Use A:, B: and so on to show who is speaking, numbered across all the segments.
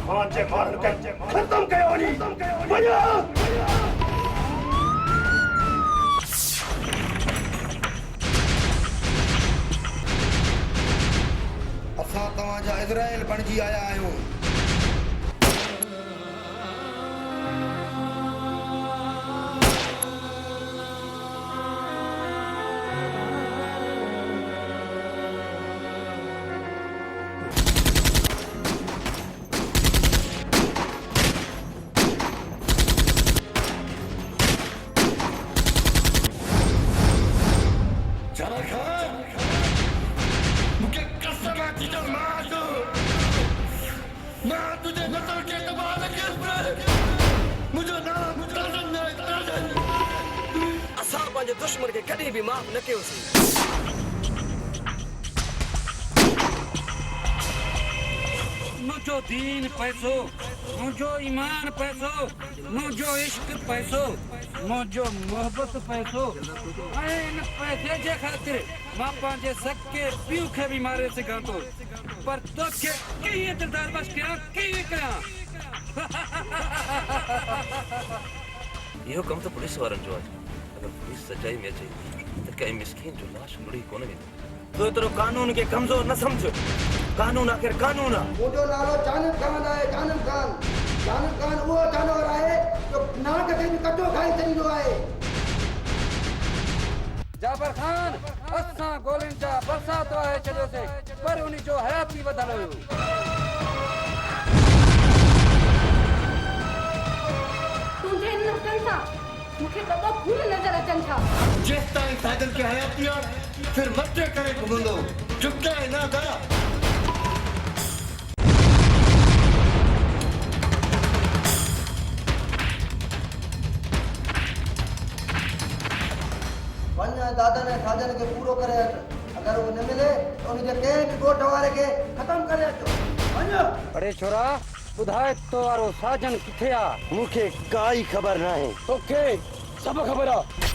A: खान जे मारन के खत्म कयो वनी वञो
B: असां तव्हांजा इज़राइल बणिजी आया आहियूं।
C: दुश्मन के कभी भी माफ न कयो सी।
D: मुझो दीन पैसो, मुझो ईमान पैसो, मुझो इश्क पैसो, मुझो मोहब्बत पैसो। इन पैसे जे खातिर मां पंहिंजे सके पीउ खे भी मारे सघां थो, पर तोखे कीअं दिलदार बस कयां कीअं कयां।
C: इहो कम तो पुलिस वारनि जो आहे। अगर पुलिस सच्चाई में अचे तो कंहिं मिस्कीन जो लाश लुड़ी कोन वेंदो। तो एतिरो कानून के कमज़ोर न समझ। कानून आखिर कानून आहे।
B: मुंहिंजो नालो जानिम खान आहे। जानिम खान उहो जानवर आहे जो नाक खे बि कटो खाई छॾींदो आहे।
D: जाबर खान असां गोलियुनि जा बरसात आहे छॾियोसीं, पर उन जो हयात बि वधल हुयो।
E: तुंहिंजे इन नफ़रत सां मूंखे कॾो खून नज़र अचनि था।
F: जेसि ताईं साजन खे हयाती आहे फिर मटे करे घुमंदो चुपचाए न दा।
B: वञ दादन ऐं साजन खे पूरो करे अच। अगर वो न मिले तो उनजे कंहिं बि ॻोठ वारे खे ख़तम करे अचो। वञ।
D: अरे छोरा ॿुधाए तो वारो साजन किथे आहे?
A: मूंखे काई ख़बर नाहे।
D: तोखे सभु ख़बर आहे।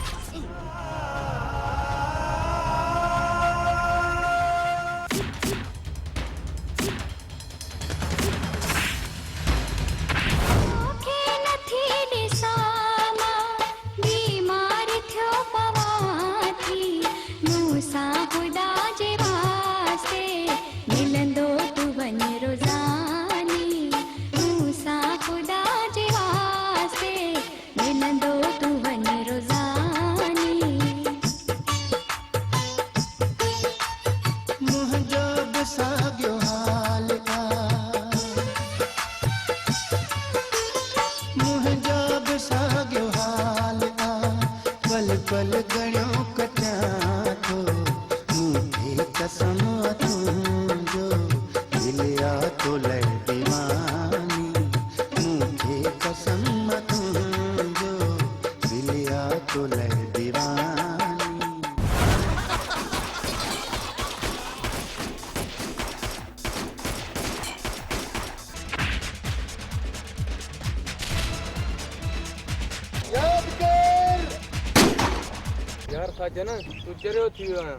D: यार साजन तू चरियो थी वियो आहियां।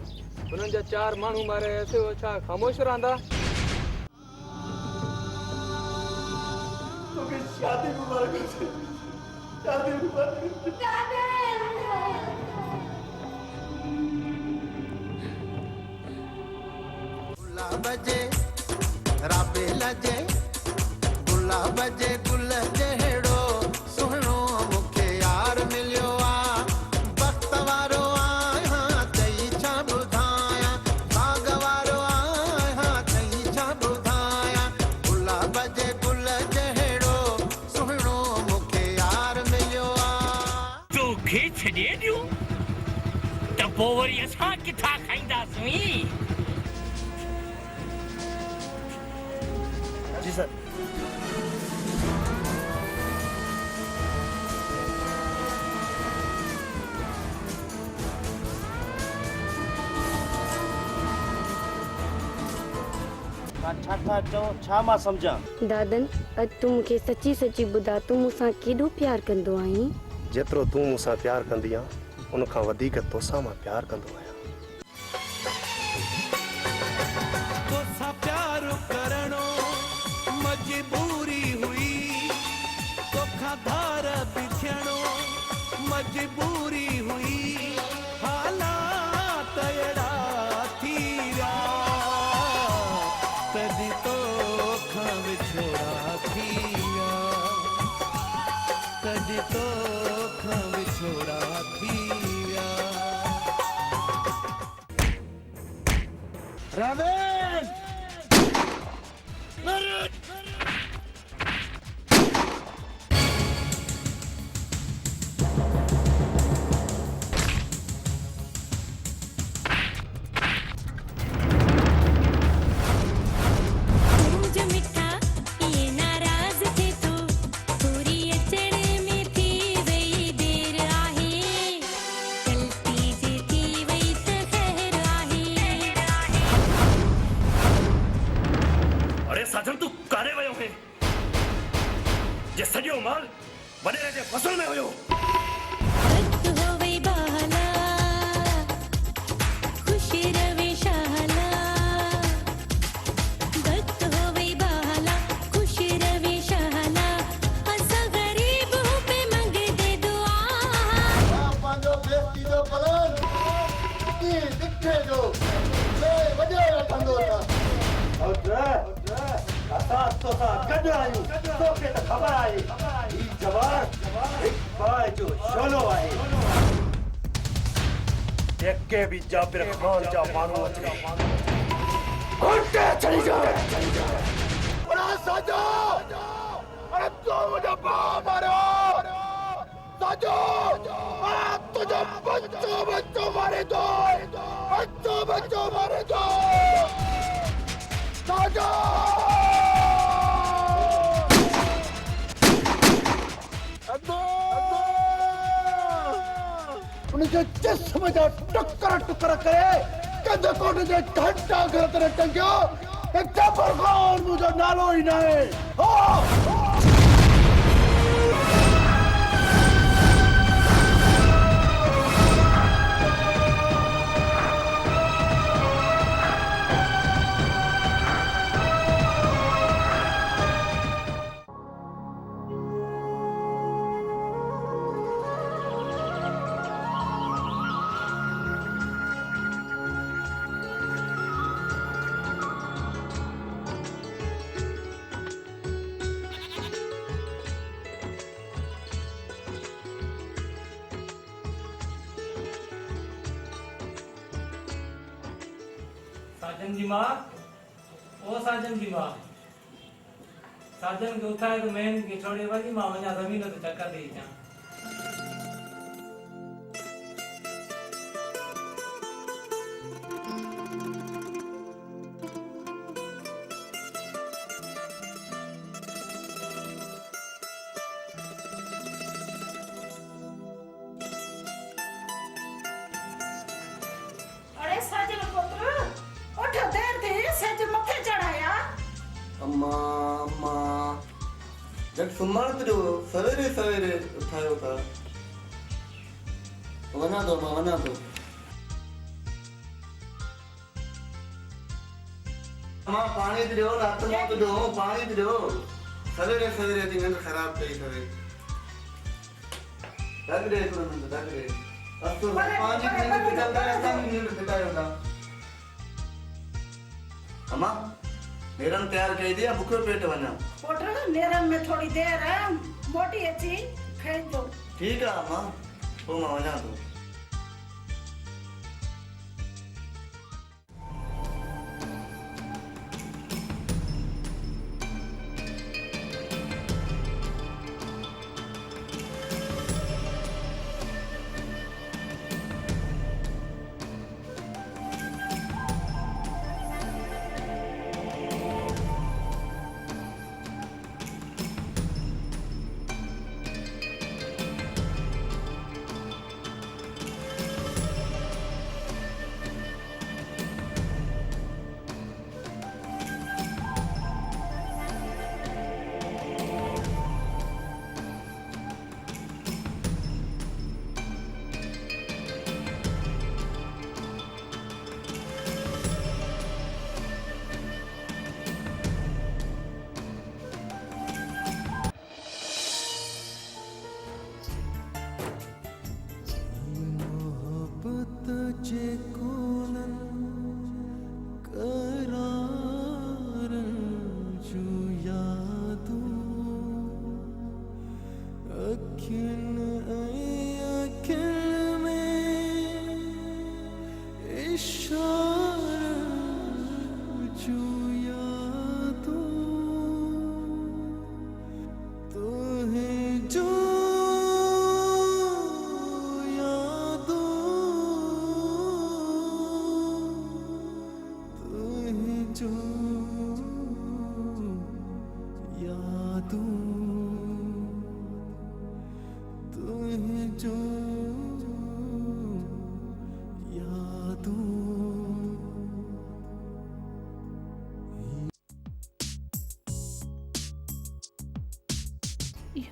D: उन्हनि जा 4 माण्हू मारे ऐसे हो छा ख़ामोश रहंदा?
A: तोखे शादी मुबारक हुजे। शादी मुबारक।
F: गुलाब जे राबे लजे गुलाब जे गुल जहिड़ो सुहिणो मूंखे यार मिलियो आहे। वक्त वारो आहियां चई छा ॿुधायां, भाग वारो आहियां चई छा ॿुधायां। गुलाब जे गुल जहिड़ो सुहिणो मूंखे यार मिलियो आहे।
G: तोखे छॾे ॾियूं त पोइ वरी असां किथां खाईंदासीं?
A: जी सर। छा चओ छा मां सम्झां?
E: दादन अॼु तूं मूंखे सची सची ॿुधा, तूं मूंसां केॾो प्यार कंदो आहीं?
A: जेतिरो तूं मूंसां प्यार कंदी आहे उन खां वधीक तोसां मां प्यार कंदो आहियां।
F: तोसां प्यार करणो मजबूरी
H: मजबूरी हुई हालात अड़ा थी विया तॾहिं तोखां विछोड़ा थी विया तॾहिं तोखां विछोड़ा थी विया
F: रमेश
C: साजन तू कारे वयो है जे सॼो माल वॾेरे जे फसल में हुयो
B: खबर आई जवान एक बार जो शोलो आए
A: के भी जाबिर खान जा मानो अचे
B: उल्टे चली जाओ बड़ा साजो अरे तो मुझे मारो साजो तुझे बच्चों मारे दो बच्चों मारे दो साजो उनके जिस्म जा टुकड़ा करे कंधे कोट जे घंटा घर तरह टंगियो एक जबर खान मुझे नालो ही ना है
I: साजन जी माँ ओ साजन जी माँ साजन के उठाए तो मैं के छोड़े वाली माँ वहाँ जमीन तो चक्कर दे जा
J: अरे साजन पुत्र उठ देर थी सज मथे चढ़ाया
B: अम्मा अम्मा जब सुमण जो सवेरे सवेरे उठायो था वना दो अम्मा पानी दियो रात में दो पानी दियो सवेरे सवेरे दी नींद खराब कई करे दग दे तुरंत दग दे अब तो पानी की नींद बिगड़ता है सब नींद बिगड़ता है अम्मा नेरन तैयार कर दिया भूखे पेट वना
J: पुत्र नेरन में थोड़ी देर है मोटी अच्छी खाई दो
B: ठीक है अम्मा वो मैं वना दो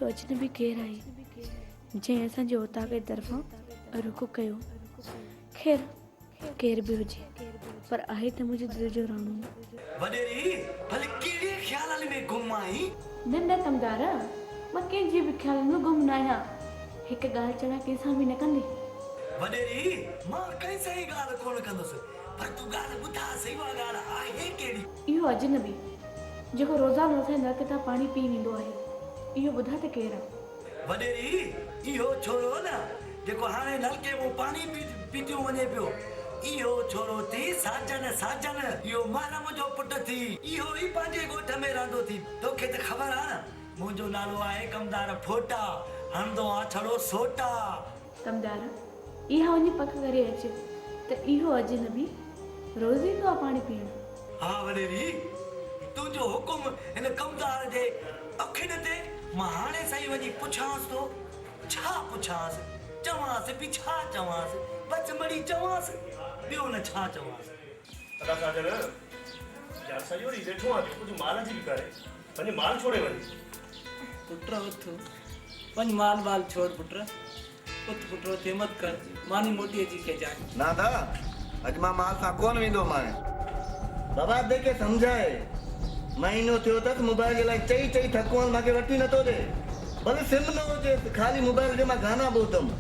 E: इहो अजनबी केरु आहे जंहिं असांजे उतां जे तरफ़ां रुख़ कयो? ख़ैर केर बि हुजे, पर आहे त मुंहिंजे दिलि जो राणो।
F: वडेरी भले कहिड़े ख़्याल में गुम आई?
E: न न कमदार, मां कंहिंजे बि ख़्याल में गुम न आहियां। हिकु ॻाल्हि चढ़ा कंहिंसां बि न कंदी।
F: वडेरी मां कंहिंसां ई ॻाल्हि कोन कंदुसि, पर तूं ॻाल्हि ॿुधा सही उहा ॻाल्हि आहे कहिड़ी?
E: इहो अजनबी जेको रोज़ानो असांजे नलके तां पाणी पी वेंदो आहे, इहो ॿुधा त केरु आहे?
F: वडेरी इहो छोरो न जेको हाणे नलके में पाणी पीतियो वञे पियो, इहो छोरो थी साजन। साजन इहो मानम जो पुट थी, इहो ई पंहिंजे ॻोठ में रहंदो थी। तोखे त ख़बर आहे न, मुंहिंजो नालो आहे कमदार फोटा, हणंदो आहे छड़ो सोटा।
E: कमदार इहा वञी पक करे अचे त इहो अजनबी रोज़ ईंदो आहे पाणी पीअण?
F: हा वडेरी, तुंहिंजो हुकुम हिन कमदार जे अखियुनि ते। मां हाणे साईं वञी पुछांसि थो, छा पुछांसि? चवांसि बि छा चवांसि? बस मड़ी चवांसि, ॿियो न छा चवांसि।
A: अदा साजन यार सॼो ॾींहुं वेठो आहे, कुझु माल जी बि करे वञे, माल छोड़े वञे।
I: पुट उथ, वञ माल वाल छोड़ पुट, उथ पुट उथ, हिम्मत कर, मानी मोटी अची के जाए।
F: ना था अॼु मां माल सां कोन वेंदो मां। बाबा देखे सम्झाए, महीनो थियो अथसि मोबाइल जे लाइ चई थको आहिनि, मूंखे वठी नथो ॾे। भले सिम न हुजे, ख़ाली मोबाइल जे मां गाना ॿुधमि,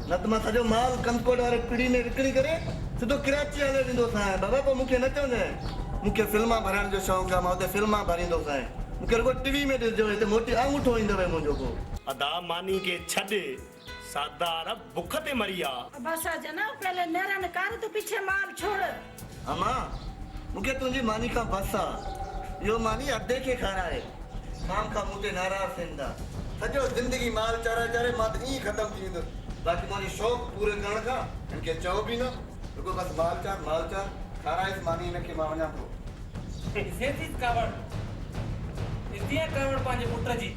F: न त मां सॼो माल कमकोट वारे पीड़ी में विकिणी करे सिधो कराची हले ॾींदोसि आहियां। बाबा पोइ मूंखे न चवंदे, मूंखे फिल्मा भरण जो शौक़ु आहे, मां हुते फिल्मा भरींदोसि आहियां। मूंखे रुगो टीवी में ॾिसजो, हिते मोटी आंगूठो ईंदव मुंहिंजो को।
A: अदा मानी के छॾे, सादार बुख ते मरी आ।
J: बस जना पहले नेरन कर तो पीछे माल छोड़।
F: अम्मा मूंखे तुंहिंजी मानी खां बस आहे, इहो मानी अधे खे खाराए, शाम खां मूं ते नाराज़ थींदा। सॼो ज़िंदगी माल चारे मां त ईअं ख़तमु थी वेंदो। बाक़ी मुंहिंजी शौक़ु पूरे करण खां हिनखे चओ बि न, रुगो बसि माल चार खाराइसि मानी हिनखे, मां वञां थो।
I: सेती कावड़ इतिया कावड़ पंहिंजे पुट जी।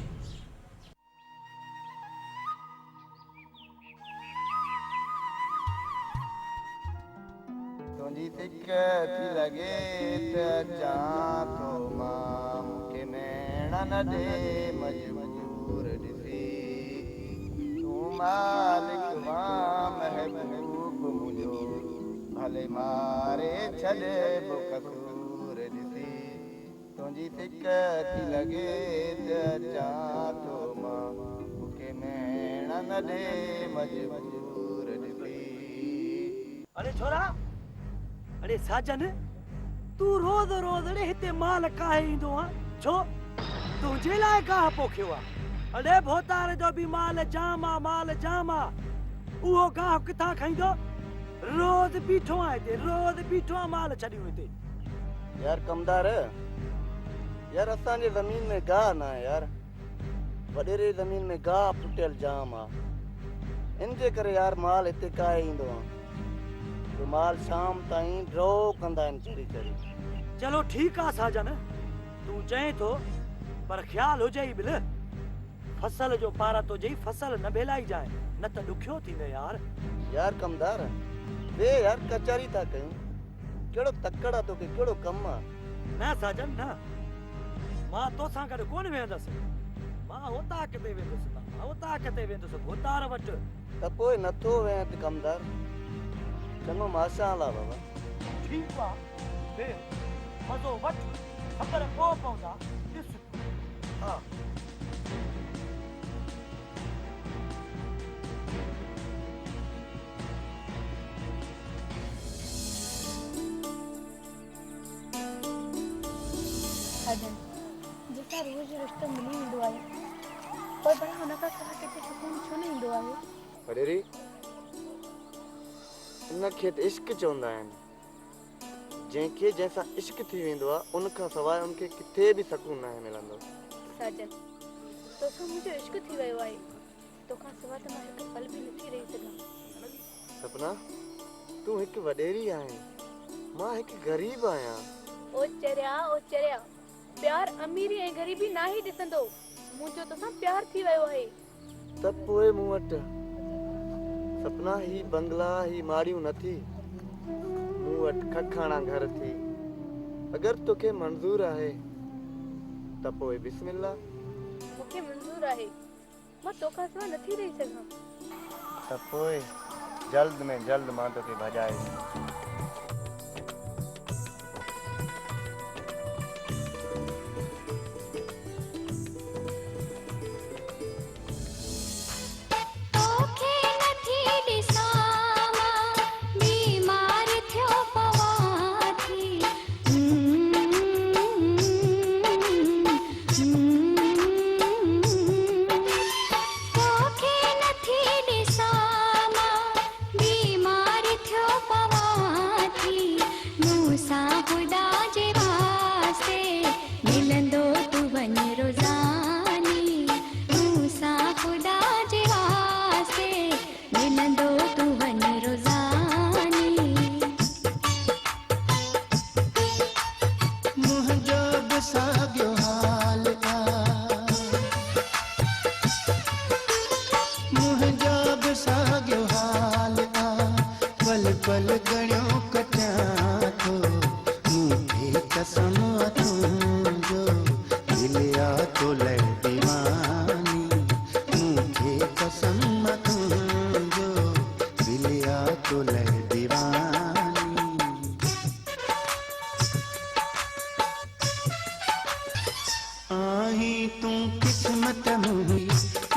B: तुंहिंजी सिक थी लॻे त अचां थो मां, मूंखे नैण न ॾे मजबूर ॾिसी। तूं मालिक मां महबूब मुंहिंजो, भले मारे छॾे बुकसूर ॾिसी। तुंहिंजी सिक थी लॻे त अचां थो मां, मूंखे नैण न ॾे मजबूर ॾिसी।
F: अरे छोरा, अरे साजन, तू रोज़ अड़े हिते माल काहे ईंदो आहे? छो तुंहिंजे लाइ गाह पोखियो आहे? अड़े भोतार जो बि माल जाम आहे, उहो गाह किथां खाईंदो? रोज़ बीठो आहे हिते, रोज़ बीठो आहे माल छॾियो हिते।
B: यार कमदार, यार असांजे ज़मीन में गाह न आहे यार, वॾेरे ज़मीन में गाह फुटियल जाम आहे, इन जे करे यार माल हिते काहे ईंदो आहे। तो माल शाम ताईं ड्रो कंदा आहिनि चढ़ी।
F: चलो ठीकु आहे साजन, तूं चए थो, पर ख्याल हुजे ई बिल, फसल जो पारा तो जई फसल न बेलाई जाए, न त ॾुखियो थींदे यार।
B: यार कमदार वे यार कचहरी था कयूं, कहिड़ो तकड़ आहे तोखे, कहिड़ो कमु आहे?
F: न साजन न, मां तोसां गॾु कोन वेंदुसि, मां होता किथे वेंदुसि भोतार वटि।
B: त पोइ नथो वें त कमदार? चङो माशाअल्लाह बाबा।
F: ठीकु आहे, मज़ो वठ, ख़बर पोइ पवंदा, ॾिस। हा
E: जैसा रोज रिश्तो मिली वेंदो आहे, पर भला हुन खां सवाइ किथे सुकून छो न ईंदो आहे?
B: वॾेरी, इनखे त इश्क चवंदा आहिनि, जंहिंखे जंहिंसां इश्क थी वेंदो आहे, उन खां सवाइ उनखे किथे बि सुकून न मिलंदो।
E: साजन, तोसां मुंहिंजो इश्क थी वियो आहे, तोखां सवाइ त मां हिकु पल बि नथी रही सघां।
B: सपना, तूं हिकु वॾेरी आहीं, मां हिकु ग़रीब आहियां।
E: ओ चरिया, प्यार अमीरी ऐं ग़रीबी ना ही ॾिसंदो, मुंहिंजो तोसां प्यार थी वियो आहे।
B: त पोइ मूं वटि सपना ही बंगला ही माड़ियूं न थी, मूं वटि खखाणा घर थी। अगरि तोखे मंज़ूर आहे त पोइ बिस्मिल्लाह।
E: मूंखे मंज़ूर आहे, मां तोखां सवाइ नथी रही सघां।
B: त पोइ जल्द में जल्द मां तोखे भॼाए पल गणियों कटिया थो मूंखे कसम तुंहिंजो दिल आ तो लड़ दीवानी मूंखे कसम तुंहिंजो दिल आ तो लड़ दीवानी आई तूं किस्मत मुंहिंजी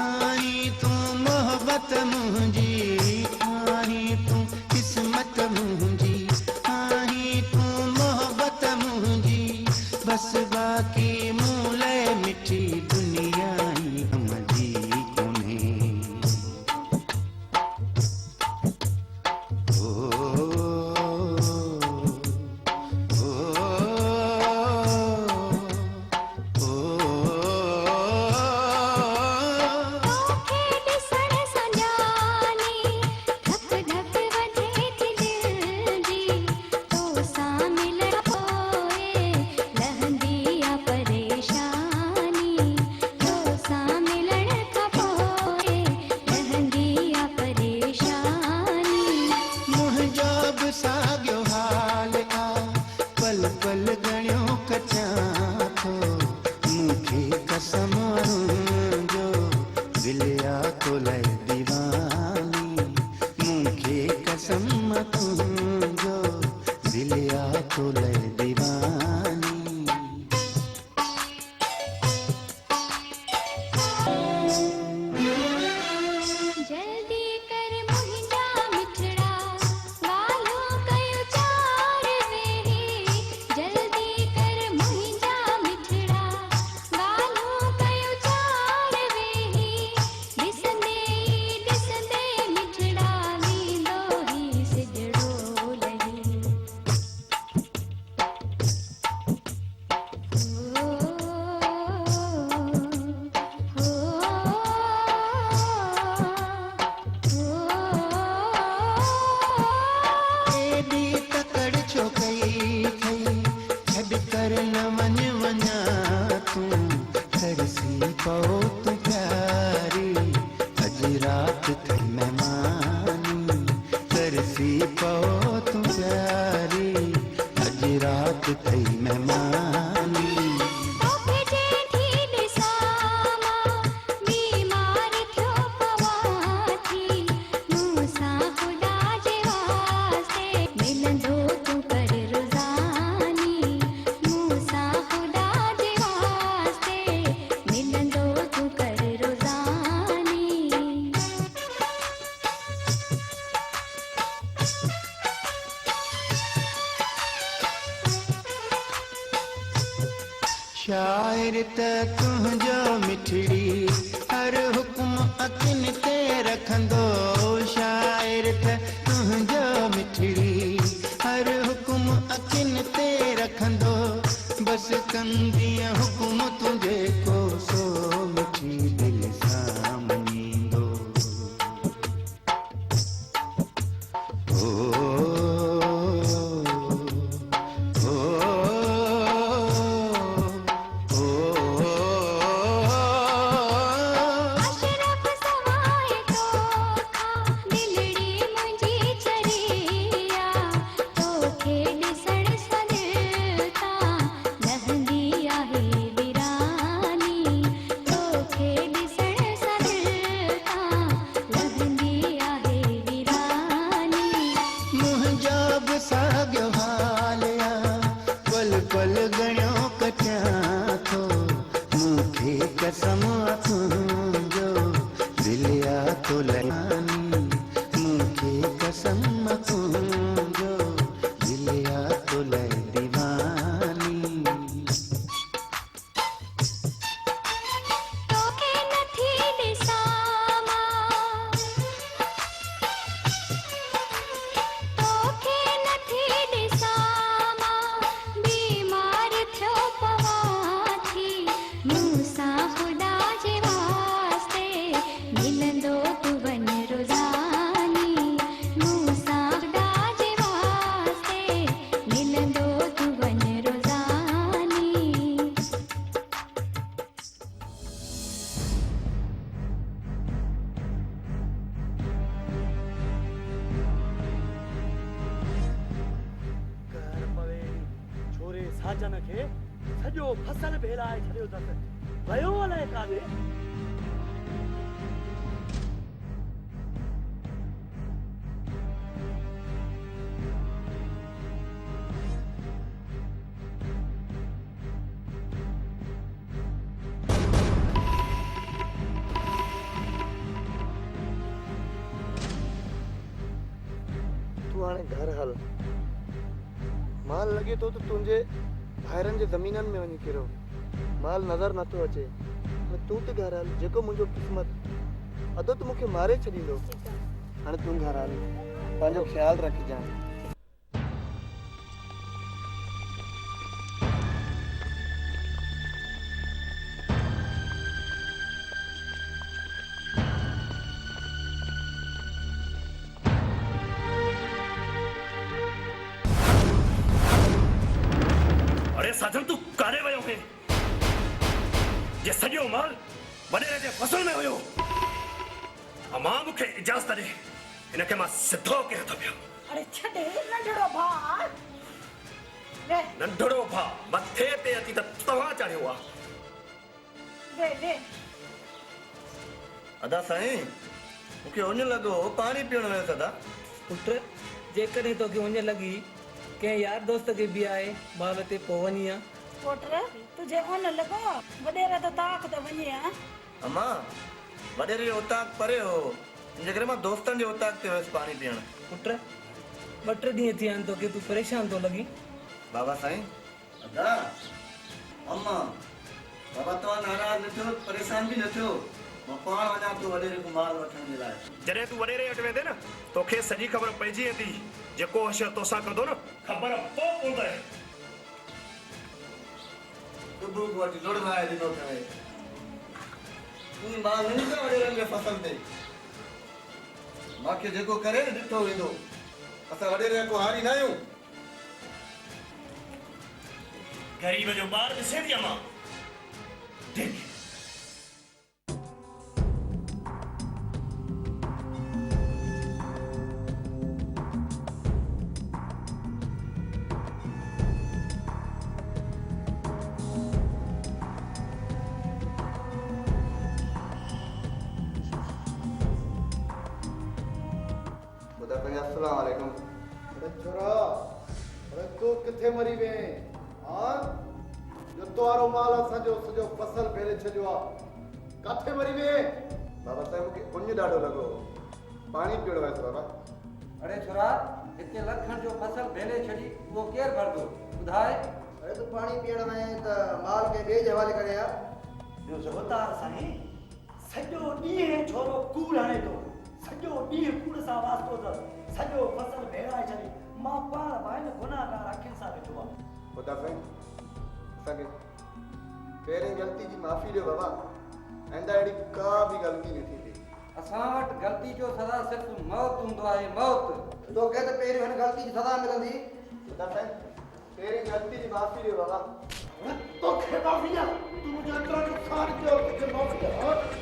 B: आई तूं मोहब्बत मुंहिंजी आई तूं किस्मत मुंहिंजी आई तूं मोहब्बत मुंहिंजी बस बाक़ी मूं लाइ मिठी दुनिया ई हमजी कोन्हे पल गणियों कटिया थो मूंखे कसम तुंहिंजो दिल आ तो लड़ दीवानी मूंखे कसम तुंहिंजो दिल आ तो लड़ दीवानी
K: जल्दी कर मुहिंजा मिठड़ा वालो कयो चार वेही जल्दी कर मुहिंजा मिठड़ा वालो कयो चार वेही ॾिसंदे मिठड़ा वींदो ही सिजड़ो लही
B: एॾी तकड़ छो कई थई छॾ कर न वञ वञा तूं तरसी पओ तूं प्यारी अॼु राति थई महिमानी तरसी पओ तूं प्यारी अॼु राति थई महिमानी
K: तोखे जेठी ॾिसां मां बीमार थियो पवां थी मूंसां ख़ुदा जे वास्ते मिलंदो तूं कर रोज़ानी मूंसां ख़ुदा जे वास्ते मिलंदो तूं कर रोज़ानी
B: शायर त तुंहिंजो मिठड़ी हर हुकुम अखियुनि ते रखंदो शायर त तुंहिंजो मिठड़ी हर हुकुम अखियुनि ते रखंदो बसि कंदीअ हुकुम तुंहिंजे को सो मिठी दिल सां मञींदो
K: अशरफ सवाए तोखा दिलड़ी मुंहिंजी चरिया तोखे ॾिसण सां दिल तां लहंदी आहे वीरानी तोखे ॾिसण सां दिल
B: साजन खे सॼो फसल भेलाए छॾियो अथसि वियो अलाए काॾे। तूं हाणे घर हल। माल लॻे थो त तुंहिंजे भाइरनि जे ज़मीननि में वञी किरो। माल नज़र नथो अचे। तूं त घर हल, जेको मुंहिंजो क़िस्मत अदो त मूंखे मारे छॾींदो। हाणे तूं घर हल, पंहिंजो ख़्यालु रखजांइ।
A: अरे साजन तू कारे वयो है? ये सॼो माल वॾेरे जे फसल में हुयो। अमां मूंखे इजाज़त ॾे, हिनखे मां सिधो कयां थो पियो।
J: अरे छॾे नंढड़ो भाउ। ले
A: नंढड़ो भाउ मथे ते अची त तव्हां चढ़ियो आहे।
J: ले ले
F: अदा साईं मूंखे उञ लॻो पाणी पीअण वियुसि अदा।
I: पुट जेकॾहिं तोखे उञ लॻी कंहिं यार दोस्त खे बि आहे बाल ते पोइ वञी आहे।
J: पुट तुझे उन लॻो वॾेरा त ताक त वञे हा।
F: अम्मा वॾेरे जो उताक परे हो, हिन करे मां दोस्तनि जे उताक ते वियुसि पाणी पीअण।
I: पुट 2-3 ॾींहं थी आहिनि तोखे तूं परेशान थो लॻी।
F: बाबा साईं अदा अम्मा बाबा तव्हां नाराज़ न थियो, परेशान बि न थियो। मां पाण वञा थो वॾेरे खां माल वठण जे लाइ।
A: जॾहिं तूं वॾेरे वटि वेंदे न तोखे सॼी ख़बर पइजी वेंदी। जेको अशर तोसां कंदो न ख़बर पोइ पवंदई।
F: सुबुह खां वठी लुड़ लाइ ॾिनो करे तूं माल न ॾींदा वॾेरनि जे फसल ते। मूंखे जेको करे न ॾिठो वेंदो। असां वॾेरे को हारी न आहियूं।
A: गरीब जो ॿार ॾिसे थी अमां। देख
B: अस्सलाम वालेकुम। अरे छोरा, अरे तू किथे मरी वे? हां जो तोरो माल असांजो सॼो फसल भेले छॾियो आहे। किथे मरी वे? बाबा साहिब मूंखे उञ ॾाढो लॻो, पाणी पीअण वियुसि बाबा।
D: अरे छोरा हिते लखनि जो फसल भेले छॾी उहो केरु भरदो ॿुधाए?
B: अरे तू पाणी पीअण में त माल खे ॿिए जे हवाले करे आ।
L: ॿियो ज़बरदार साईं सॼो ॾींहुं छोरो कूड़ हणे थो। सॼो ॾींहुं कूड़ सां वास्तो अथसि। सॼो फसल भेड़ाए छॾी। मां पाण भाई न गुनाहगार अखियुनि सां ॾिठो आहे।
B: खुदा साईं असांखे पहिरीं ग़लती जी माफ़ी ॾियो बाबा। आइंदा अहिड़ी का बि ग़लती न थींदी।
D: असां वटि ग़लती जो सज़ा सिर्फ़ु मौत हूंदो आहे, मौत।
B: तोखे त पहिरीं हिन ग़लती जी सज़ा मिलंदी। खुदा साईं पहिरीं ग़लती जी माफ़ी ॾियो बाबा। तोखे माफ़ी ॾियां? तूं मुंहिंजो एतिरो नुक़सानु कयो, तोखे माफ़ी ॾियां?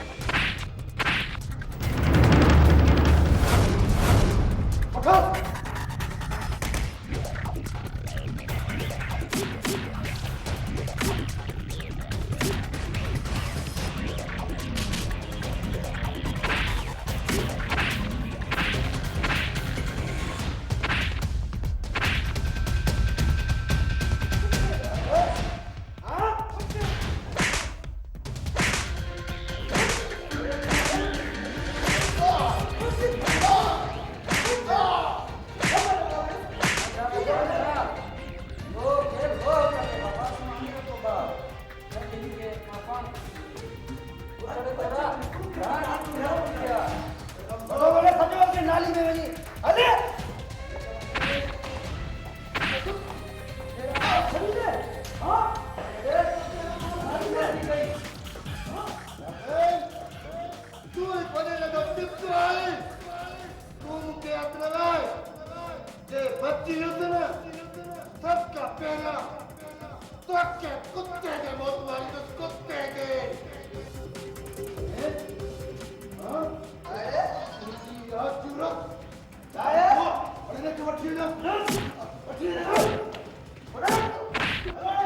L: What?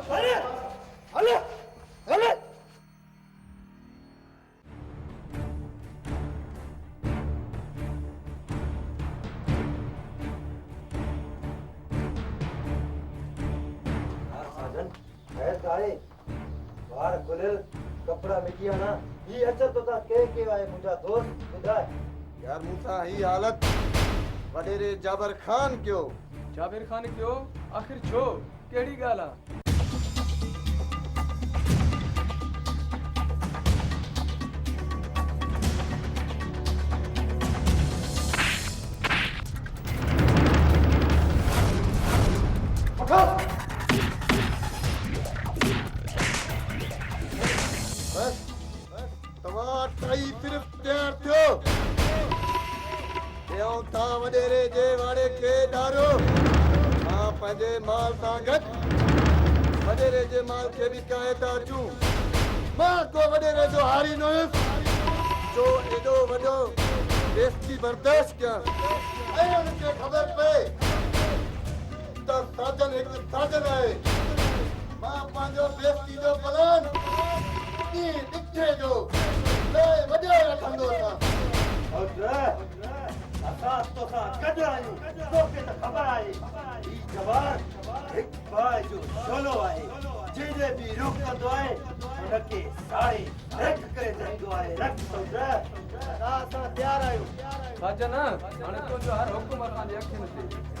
B: हले हले हले
L: साजन है काहे बाहर खुलिल कपड़ा मिटिया ना ही अचर तो ता के आए मुंजा दोस्त ॿुधाए
B: यार मूसा ही हालत वडेरे जाबर खान क्यों
M: जाबिर खान क्यों आखिर छो केड़ी गाला
B: बस तव्हां टई सिर्फ तैयार थियो ॾियूं था वडेरे जे वाड़े खे ॾारो मां पंहिंजे माल सां गॾु वडेरे जे माल खे बि काए था अचूं मां को वडेरे जो हारी न हुयुसि जो एॾो वॾो बेइज्जती बर्दाश्त कयां ऐं हुनखे ख़बर पए त साजन हिकु साजन आहे मां पंहिंजो बेइज्जती जो प्लान ॾिठे जो वॾे रखंदो था
L: असां तोसां गॾु आहियूं तोखे त ख़बर आहे ही जवान हिकु बाहि जो शोलो आहे जंहिंजे बि रुख कंदो आहे हुनखे साड़े रख करे छॾींदो आहे रख समुझ असां तयार आहियूं
M: साजन हाणे तुंहिंजो हर हुकुम असांजे अखियुनि ते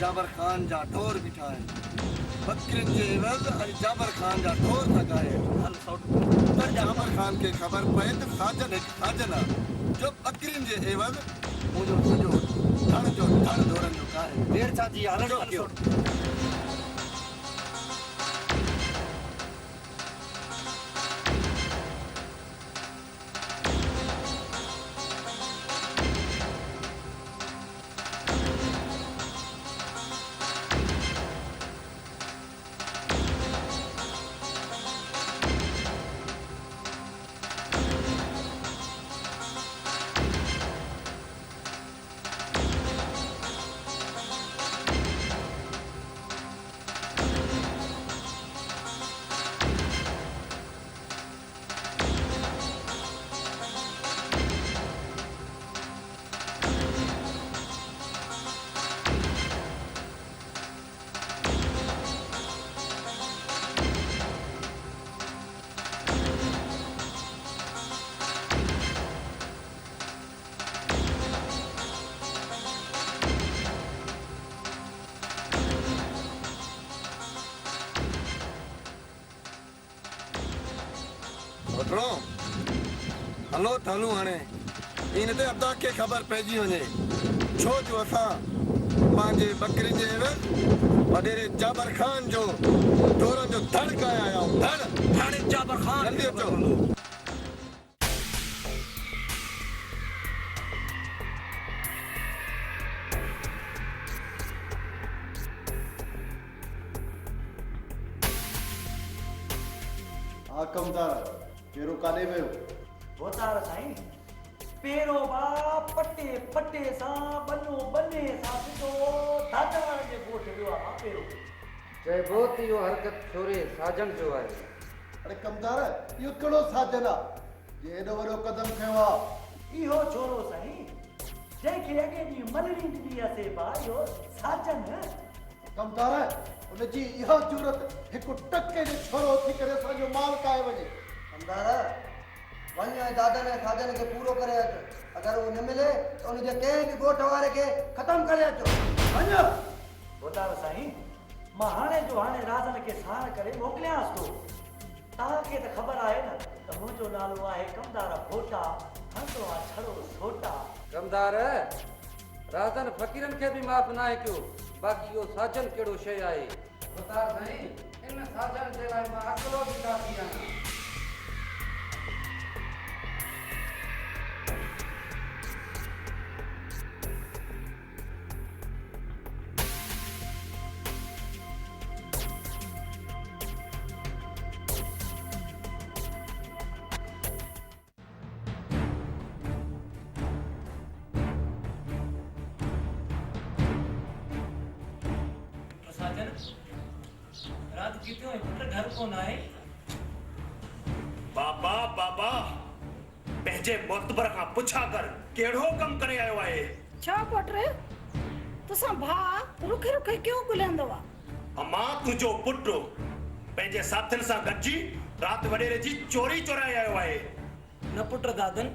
B: जाबर खान जा ढोर बीठा है बकरिन जे एवज़ अॼु जाबर खान जा ढोर था गाए त जाबर खान खे ख़बर पए त साजन हिकु साजन आहे जो बकरिन जे एवज़ मुंहिंजो सॼो धण जो धण ढोरनि जो गाए देर छा जी हलणो कयो हलो थालू हाणे इन ते अदा खे ख़बर पइजी वञे छो जो असां पंहिंजे बकरी जे वॾेरे जाबर खान जो ढोरनि जो धड़ कया आया आहियूं धड़ हाणे जाबर खान जल्दी अचो
L: कमदार केरो काॾे वियो होतार साईं पेरो बा पटे पटे सां बनो बने सां सिधो दादा जे गोठ वियो आहे पेरो
D: चइबो त इहो हरकत छोरे साजन जो आहे
B: अरे कमदार इहो कहिड़ो साजन आहे जे एॾो वॾो कदम खयो आहे
L: इहो छोरो साईं जंहिंखे अॻे ॾींहुं मलड़ी ॾिनी आहे बा इहो साजन
B: कमदार उनजी इहा जरूरत हिकु टके जो छोरो थी करे असांजो माल काए वञे
L: कमदार
N: वञ ऐं दादन ऐं साजन खे पूरो करे अच। अगरि उहो न मिले त उनजे कंहिं बि ॻोठ वारे खे ख़तमु करे अचो। वञ।
L: गोतार साईं, मां हाणे जो हाणे राजन खे साण करे मोकिलियांसि थो। तव्हांखे त ख़बर आहे न त मुंहिंजो नालो आहे कमदार भोटा, हंधो आहे छड़ो सोटा।
M: कमदार राजन फ़क़ीरनि खे बि माफ़ नाहे कयो, बाक़ी इहो साजन कहिड़ो शइ आहे। गोतार साईं, इन साजन जे लाइ मां अकेलो बि काफ़ी आहियां।
I: साजन रात किथे पुट घर कोन आहे।
A: बाबा बाबा पंहिंजे मुतबर खां पुछा कर कहिड़ो कम करे आयो आहे।
J: छा पुट तुसां भाउ रुखे रुखे क्यों ॻोल्हींदो आहे?
A: अम्मा तुंहिंजो पुटु पंहिंजे साथियुनि सां गॾिजी राति वॾेरे जी चोरी चोराए आयो आहे।
I: न पुट दादन,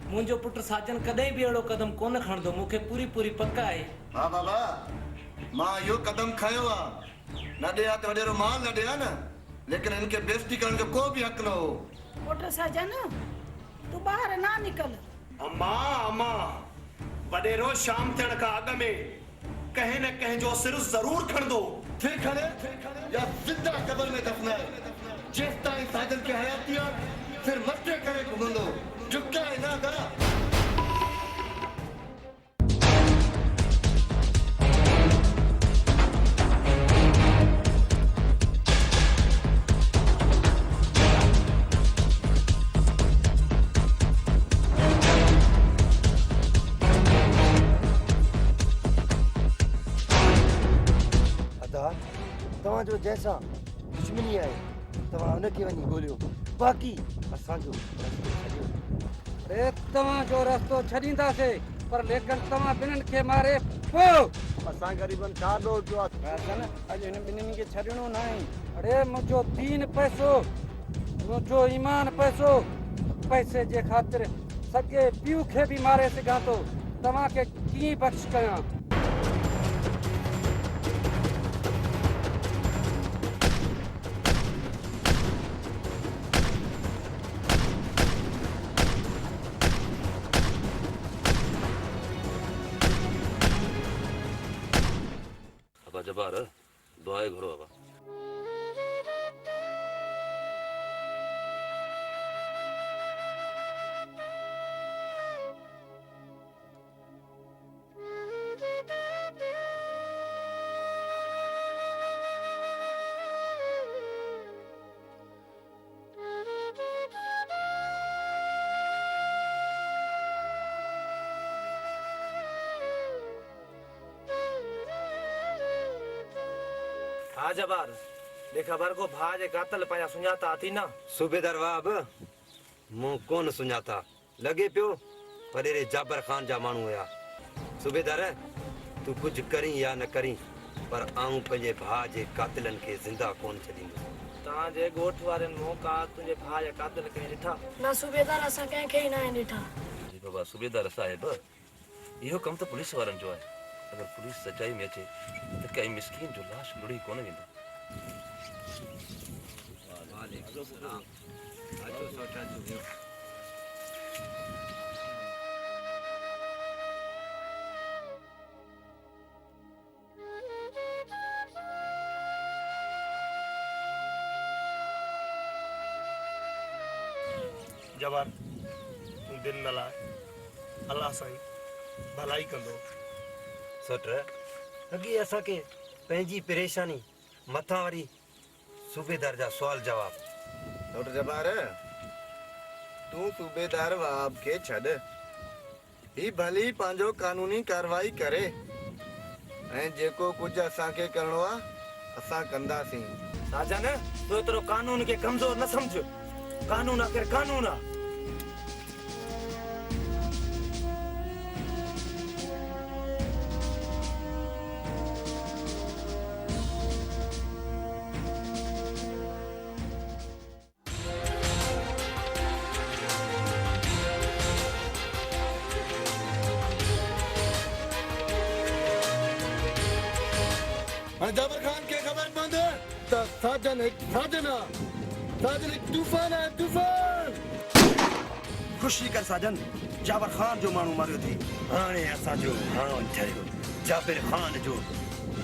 I: मुंहिंजो पुटु साजन कॾहिं बि अहिड़ो कदम कोन खणंदो, मूंखे पूरी पूरी पक आहे।
F: हा बाबा, मां इहो कदम खयो आहे। न ॾिया त वॾेरो माल न ॾिया न, लेकिन इनखे बेइज्जती करण जो को बि हक़ न हो।
J: पुट साजन तू ॿाहिरि ना निकल।
A: अम्मा अम्मा वॾेरो शाम थियण खां अॻु में कंहिं न कंहिं जो सिर ज़रूर खणंदो।
F: फिर खणे या ज़िंदा क़ब्र में दफ़नाए। जेसि ताईं साजन खे हयाती आहे फिर मथे करे घुमंदो, झुकाए न गा।
N: तव्हांजो जंहिंसां दुश्मनी आहे तव्हां हुनखे वञी ॻोल्हियो, बाक़ी असांजो रस्तो छॾियो।
M: अरे तव्हांजो रस्तो छॾींदासीं, पर लेकिन तव्हां ॿिन्हिनि खे मारे पोइ
B: असां ग़रीबनि छा ॾोह कयो आहे?
M: राजन, अॼु हिन ॿिन्हिनि खे छॾिणो न आहे। अरे मुंहिंजो दीन पैसो, मुंहिंजो ईमान पैसो, पैसे जे ख़ातिर सॻे पीउ खे बि मारे सघां थो। तव्हांखे कीअं बख़्श कयां?
C: जबार दुआए घुरो बाबा।
O: हाँ जबार देखा बार को भाज कातल पाया सुञाता थी ना।
C: सूबेदार वाब मूं कोन सुञाता, लॻे पियो वॾेरे जाबर ख़ान जा माण्हू हुया। सूबेदार तूं कुझु करीं या न करीं, पर आऊं पंहिंजे भाउ जे कातिलनि खे ज़िंदा कोन छॾींदुसि।
O: तव्हांजे ॻोठ वारनि मौक़ा तुंहिंजे भाउ जा कातिल कंहिं ॾिठा?
P: ना सूबेदार असां कंहिंखे ई न ॾिठा।
C: जी बाबा सूबेदार साहिब, इहो कमु त पुलिस वारनि जो आहे। अगर पुलिस सच्चाई में अचे तो कई मिस्कीन जो लाश लुड़ी कोन वेंदो। वालेकुम सलाम। अचो सोचा जो
A: जवान तूं दिल न लाए, अल्लाह साईं भलाई कंदो।
C: सट अॻे असांखे पंहिंजी परेशानी मथां वरी सूबेदार जा सुवाल जवाब।
F: डॉक्टर जबार तूं सूबेदार वाब खे छॾ, ही भली पंहिंजो कानूनी कार्रवाई करे ऐं जेको कुझु असांखे करणो आहे असां कंदासीं।
O: साजन तू एतिरो कानून खे कमज़ोर न समझ, कानून आख़िर कानून आहे।
F: साजन एक साजन आ साजन एक तूफान है तूफान
C: खुशी कर साजन जाबर खान जो माण्हू मारियो थी हाणे असांजो हाण ठहियो जाबिर खान जो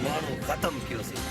C: माण्हू ख़तम कयोसीं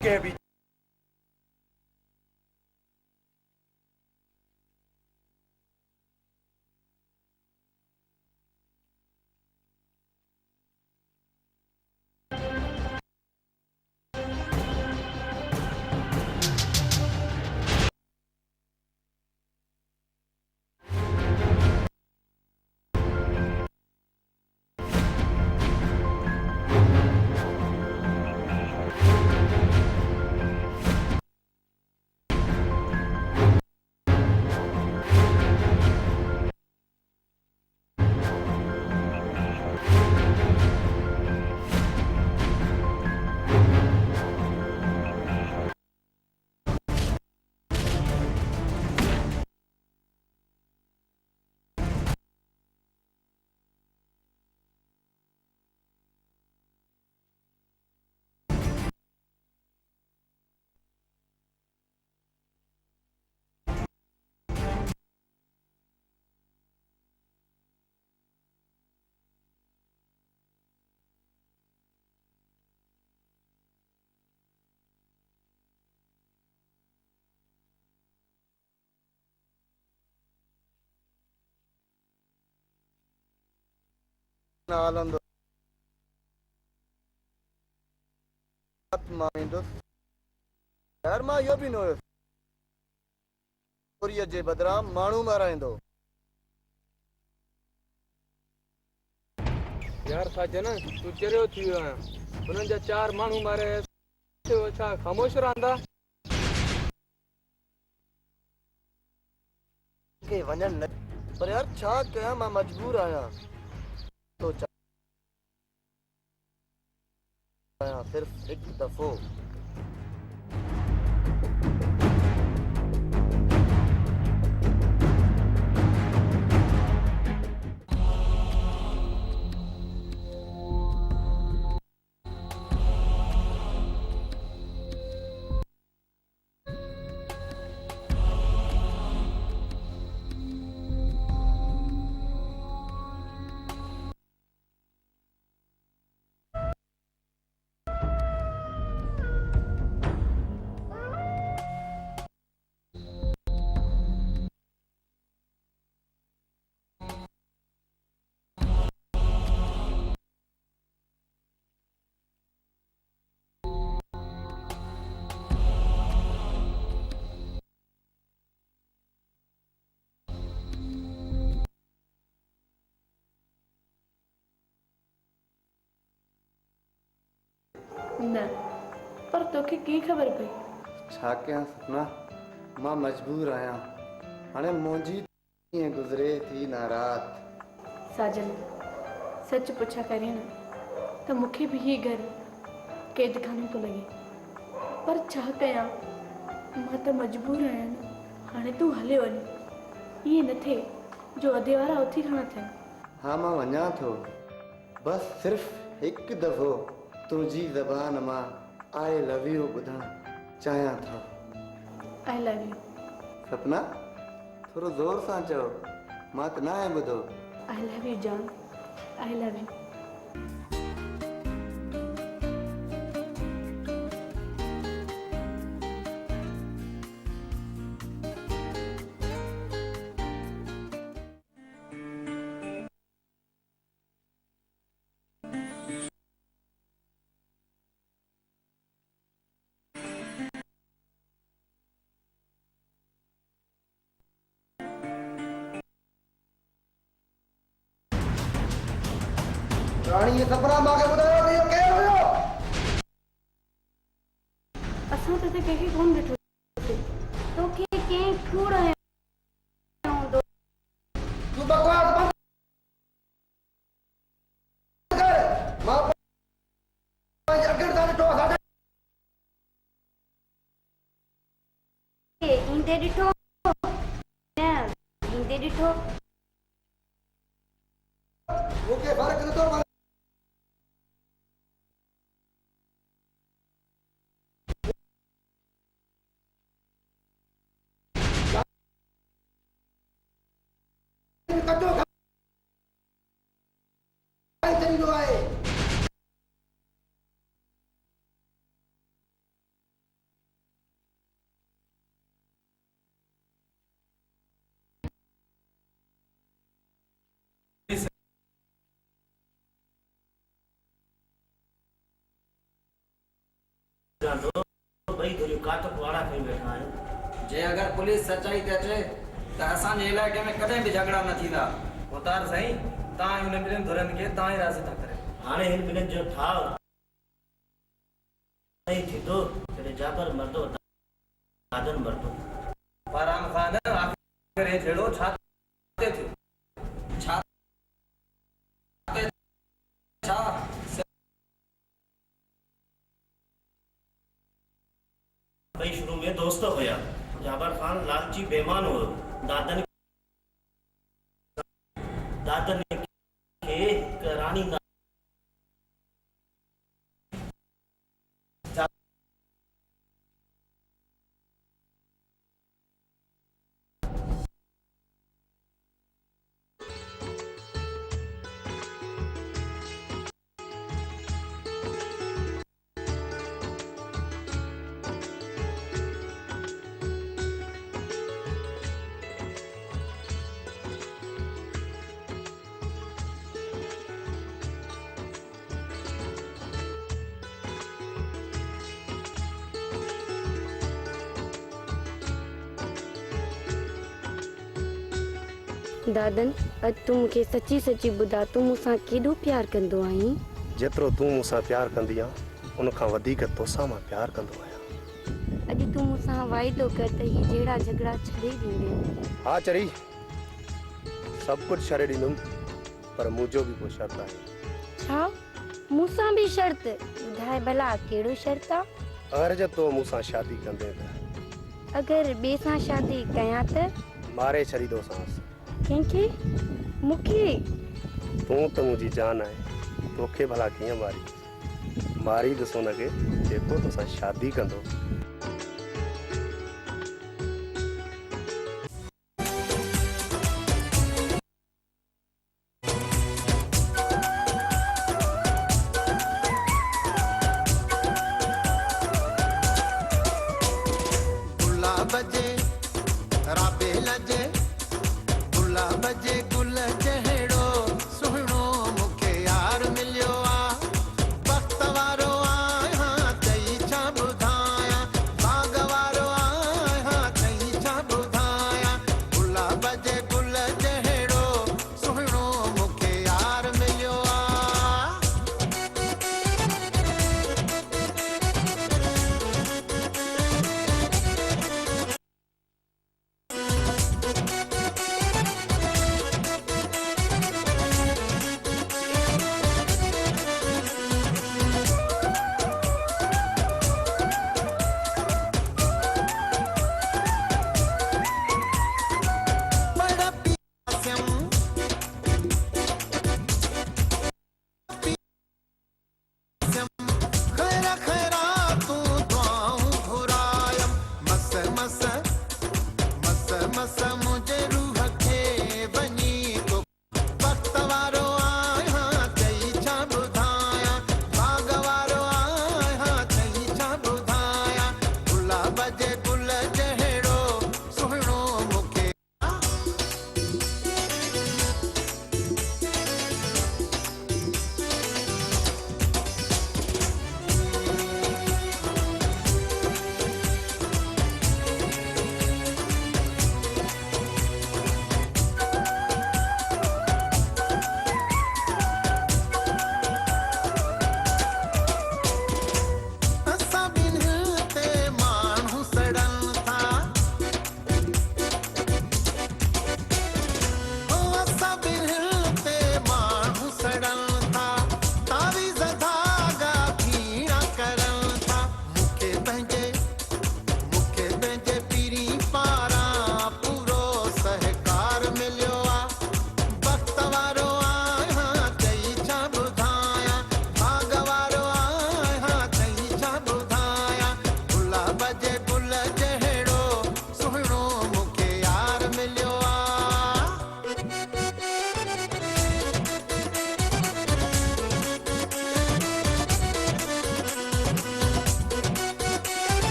C: के भी
F: आलंदो माइंडो यार मां यो भी नो पुरीअ जे बदिरां माण्हू माराईंदो
M: यार साजन तू चरियो थी वियो आहियां हुननि जा 4 माण्हू मारे छा ख़ामोश रहंदा
F: के वञनि न पर यार छा कयां मां मजबूर आहियां तो सिर्फ एक दफ़ो
E: न पर तोखे कीअं ख़बर पई?
B: छा कयां सपना, मां मजबूर आहियां। हाणे मुंहिंजी कीअं गुज़रे थी ना रात।
E: साजन सच पुछा करे न त मूंखे बि हीअ घर कैद खानो थो लॻे, पर छा कयां, मां त मजबूर आहियां न। हाणे तूं हले वञ, ईअं न थिए जो अधे वारा उथी खणा थियनि।
B: हाँ मां वञा थो, बस सिर्फ़ हिकु दफ़ो तुंहिंजी ज़बान मां आई लव यू ॿुधणु चाहियां थो।
E: I love U.
B: सपना थोरो ज़ोर सां चओ, मां त न आहे ॿुधो।
E: आई लव यू जान, आई लव यू।
N: राणी ये सपना मांगे ॿुधायो त इहो केरु हुयो?
E: असां त कंहिंखे कोन ॾिठो। तोखे कंहिं कूड़ हूंदो।
N: तूं बकवास बंद कर। मां पंहिंजे अॻिर सां ॾिठो आहे।
K: ईंदे ॾिठो न ईंदे ॾिठो
N: मूंखे फ़र्क़ु नथो पए। कटो खाई छॾींदो आहे।
O: भाई थोड़ी काटक वारा कई बैठा है।
M: जे अगर पुलिस सच्चाई ते अचे त असांजे इलाइक़े में कॾहिं बि झगड़ा न थींदा।
O: उतार साईं तव्हां हुन ॿिन्हिनि धुरनि खे तव्हां ई राज़ी था करे। हाणे हिन ॿिन्हिनि जो ठाव सही थींदो जॾहिं जाबर मरदो दादन मरदो। फराम खान आख़िर हे जहिड़ो छा थियो? छा भाई शुरू में दोस्त हुया। जाबर खान लालची बेमान हो। दादन के रानी ना
K: दादन अॼु तूं मूंखे सची सची ॿुधा, तूं मूंसां केॾो प्यार कंदो आहीं?
O: जेतिरो तूं मूंसां प्यार कंदी आहे उन खां वधीक तोसां मां प्यार कंदो आहियां।
K: अॼु तूं मूंसां वाइदो कर त हीअ जहिड़ा झगड़ा छॾे ॾींदे।
O: हा चरी सभु कुझु छॾे ॾींदुमि, पर मुंहिंजो बि को शर्त आहे।
K: छा मूंसां बि शर्त? ॿुधाए भला कहिड़ो शर्त आहे?
O: अगर जे तो मूंसां शादी कंदे त
K: अगरि ॿिए सां शादी कयां त
O: मारे छॾींदोसांसि।
K: कंहिंखे? मूंखे?
O: तूं त मुंहिंजी जान आहे, तोखे भला कीअं मारी ॾिसो हुनखे जेको तोसां शादी कंदो।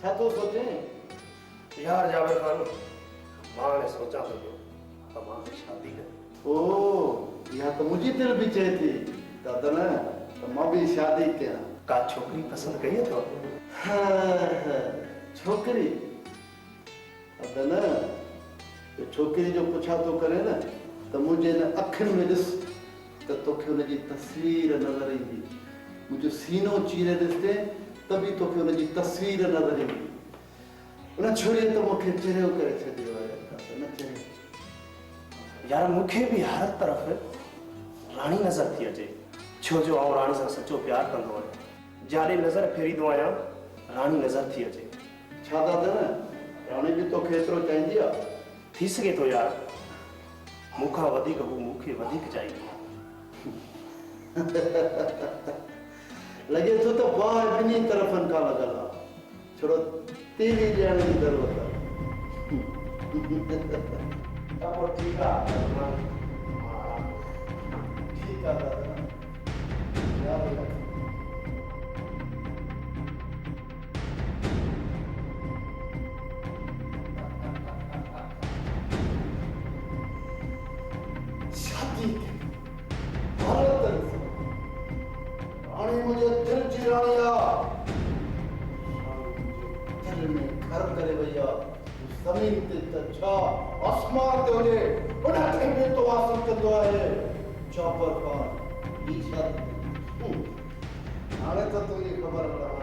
B: छा तो सोचे?
O: यार जावेद खान मां ने सोचा तो तमाम शादी कर
B: ओ यह तो मुझे दिल भी चाहे थी दादा ना तो मैं भी शादी किया
O: का छोकरी पसंद कही तो
B: हाँ, छोकरी दादा ना तो छोकरी जो पूछा तो करे ना तो मुझे ना अखन में दिस तो के उनकी तस्वीर नजर ईंदी मुझे सीनो चीरे दिसते तभी तो के उनकी तस्वीर नजर ईंदी उन छोरी तो मुखे चेहरे करे छदियो है न चेहरे
O: यार मुखे भी हर तरफ रानी नजर थी अचे छो जो आउं रानी सां सच्चो प्यार कंदो आहियां जाॾे नज़र फेरींदो आहियां रानी नज़र थी अचे
B: छा दादा न रानी भी तो केतिरो चाहींदी आहे
O: थी सघे थो यार मूंखां वधीक हू मूंखे वधीक चाहींदी
B: लगे तो वाह ॿिन्ही तरफ़नि खां लॻल आहे छड़ो तेरी ॾियण जी ज़रूरत आहे
O: पोइ ठीकु आहे
B: ठीकु आहे दादा यादि रख शादी हालत रानी मुझे दिल जी रानी दिल में घर करे भैया जमीन ते तछा आसमान ते होजे उन खे में तो आसम कंदो आहे चौपर खान ई शादी हाणे तो तुझी खबर रहा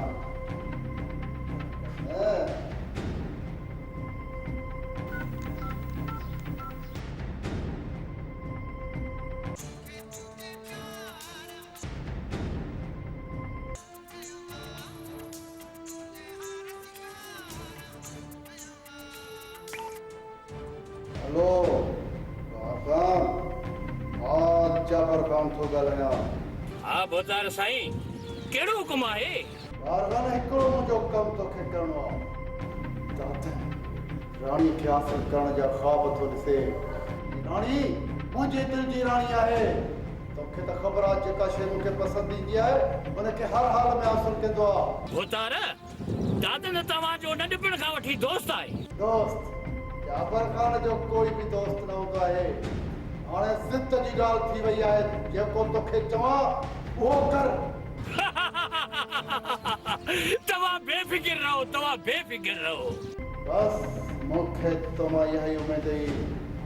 B: हेलो आज जाफर खान थो ॻाल्हायां
G: हा बोतार साईं कहिड़ो हुकुम आहे
B: कारखाना हिकिड़ो मुंहिंजो कमु तोखे करिणो आहे रानी खे हासिल करण जा ख़्वाब थो ॾिसे रानी मुंहिंजे दिलि जी रानी आहे तोखे त ख़बर आहे जेका शइ मूंखे पसंदि ईंदी आहे उनखे हर हाल में हासिल कंदो आहे
G: बोतार दादन तव्हांजो नंढपण खां वठी दोस्त आहे
B: दोस्त जाफर खान जो कोई भी दोस्त न होंदो आहे हाणे ज़िद जी ॻाल्हि थी वई आहे जेको तोखे चवां उहो कर
G: तव्हां बेफ़िक्र रहो तव्हां बेफ़िक्र रहो
B: बस मूंखे तो मां इहा ई उमेद हुई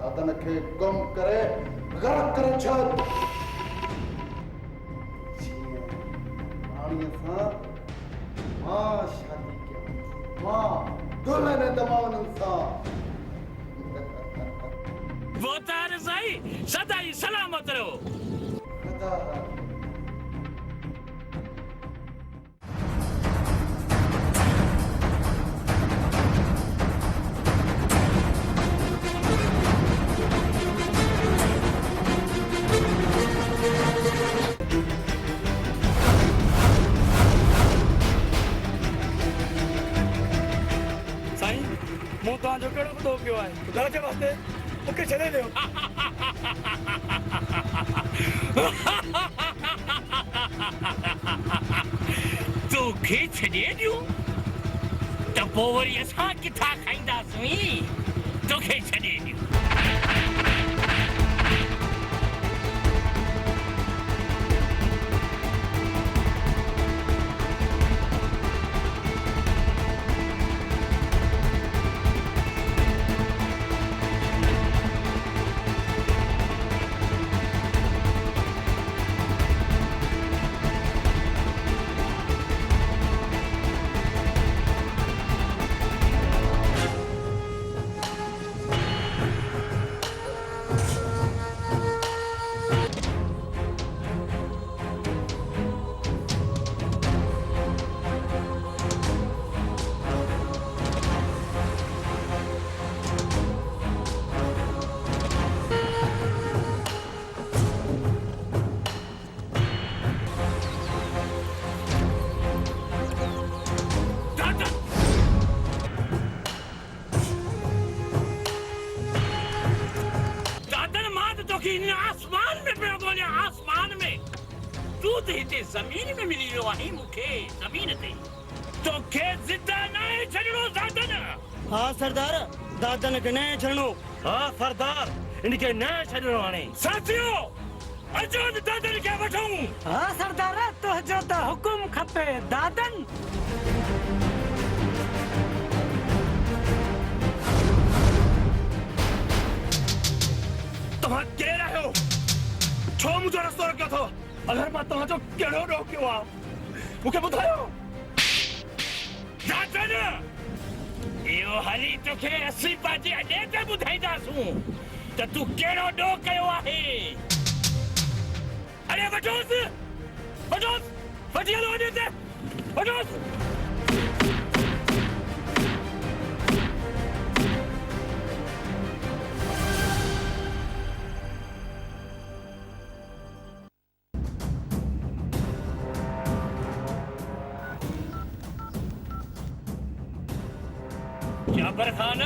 B: दादन खे गुम करे ग़रक़ करे छॾ राणीअ सां मां शादी कयां मां दुल्हन दमाउनि सां
G: बोतार साईं सदाई सलामत रहो
B: खुदा
D: साईं मूं तव्हांजो कहिड़ो ॿुधो पियो आहे घर जे वास्ते मूंखे छॾे ॾियो
G: तोखे छॾे ॾियूं त पोइ वरी असां किथां खाईंदासीं तोखे छॾे ॾियूं आसमान में पियो ॻोल्हियां आसमान में तूं त हिते ज़मीन में मिली वियो आहीं मूंखे ज़मीन ते तोखे ज़िंदा नहीं छॾणो दादन।
A: हाँ सरदार, दादन खे न छॾणो।
G: हाँ सरदार, इनखे न छॾणो हाणे। साथियो, अचो त दादन खे वठूं।
L: हाँ सरदार, तुंहिंजो त हुकुम खपे दादन।
A: तव्हां केरु आहियो? छो मुंहिंजो रस्तो रोकियो अथव? अगरि मां तव्हांजो कहिड़ो रोकियो आहे मूंखे ॿुधायो।
G: दादन, इहो हली तोखे असीं पंहिंजे अॾे ते ॿुधाईंदासूं त तूं कहिड़ो ॾोह कयो आहे। अरे वठोसि, वठोसि, वठी हलो अॾे ते, वठोसि। जाबर खान,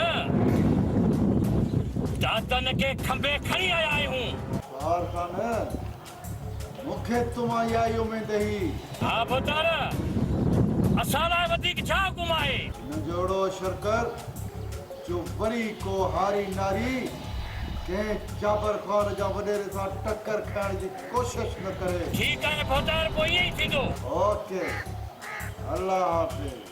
G: दादन के खंबे खड़ी आया आहियूं।
Q: बार खान, मूंखे तुमा इहा उमेद ही।
G: हाँ पुत्र, असां लाइ वधीक छा हुकुम आहे?
Q: न जोड़ो शरकर जो वरी को हारी नारी कंहिं जाबर खान जा वॾेरे सां टक्कर खाइण जी कोशिश न करे।
G: ठीकु आहे पुत्र, पोइ ईअं ई थींदो।
Q: ओके, अल्लाह हाफ़िज़।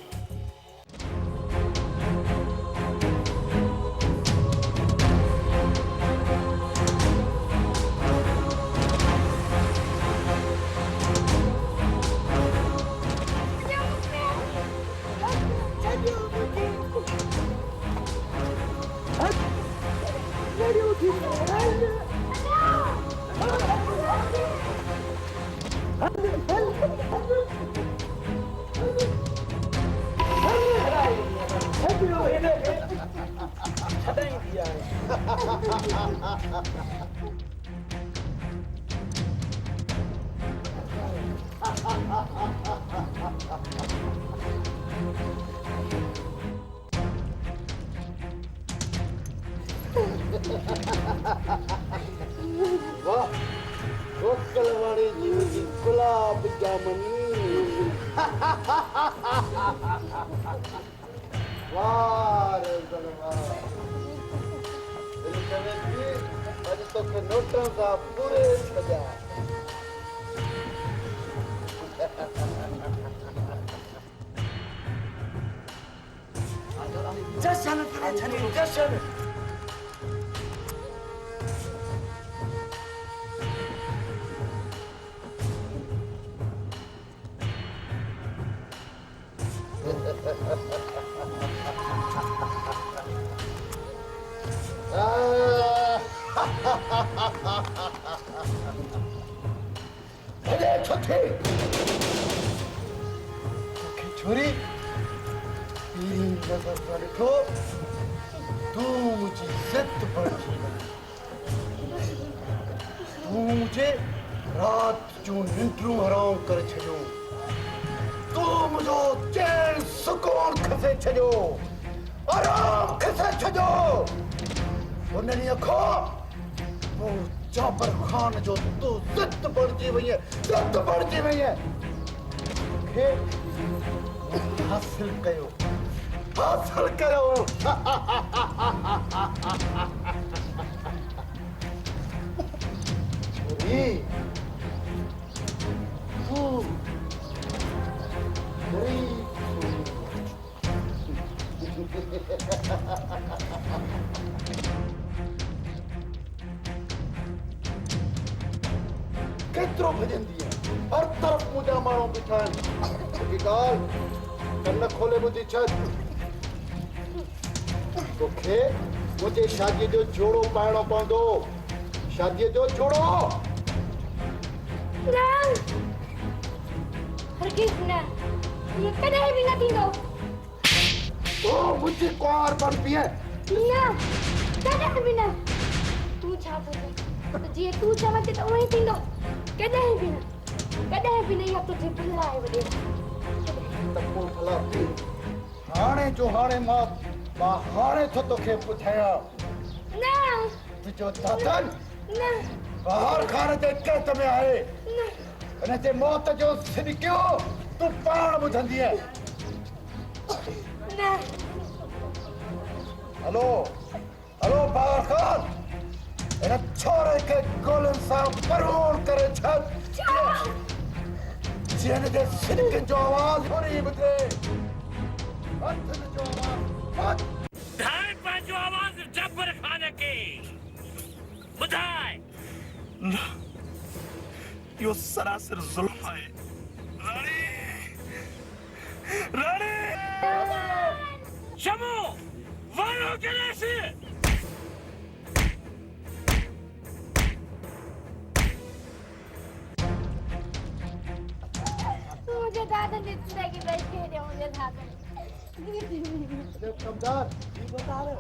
Q: वाह, गोकल वाली जी गुलाब जामुनी। वाह रे गलवा, दिल करे थी अज तो के नोटों का पूरे सजा।
L: जशन करे छनी जशन।
Q: अरे छोटे छोरी तेरी नजर पर देखो तू मुझे इज्जत पड़ती तू मुझे रात जो निंद्रू हराम कर छो तू मुझो चैन सुकून खसे छो आराम खसे छो उन्हें अखो वो जाबर खान जो तू जिद बढ़ती वही है जिद बढ़ती वही है के हासिल कयो छोरी तू केतिरो भॼंदी आहे हर तरफ़ मुंहिंजा माण्हू बीठा आहिनि ॻाल्हि कन खोले ॿुधी छॾ तोखे मुंहिंजे शादीअ जो जोड़ो पाइणो पवंदो शादीअ जो जोड़ो
K: न हरगिज़ न ये कॾहिं बि न थींदो
Q: तूं मुंहिंजी कुंवार बणबी
K: न कॾहिं बि न तूं छा पुछे त जीअं तूं चवंदे त उहो ई थींदो कॾहिं बि न इहा तुंहिंजी भुल आहे वॾे
Q: त पोइ भला हाणे जो हाणे मां हाणे थो तोखे ॿुधायां
K: न
Q: तुंहिंजो दादन
K: न
Q: बहार खान जे कैद में आहे हिन जे मौत जो सिनकियो तूं पाण ॿुधंदीअ
K: न
Q: हेलो हेलो बाबर खान इन छोरे के गोलन सां परोड़ करे छॾ जिन जे सिनकनि जो आवाज़ थोरी ॿुधे हथनि जो आवाज़
G: ढाई पंहिंजो आवाज़ जबर खान खे ॿुधाए
A: न इहो सरासर ज़ुल्म आहे राणी
G: शमो वारो गणेश
K: मुझे दादा ने जिंदगी बच के दे मुझे दादा
Q: अरे कमदार ये बता रहे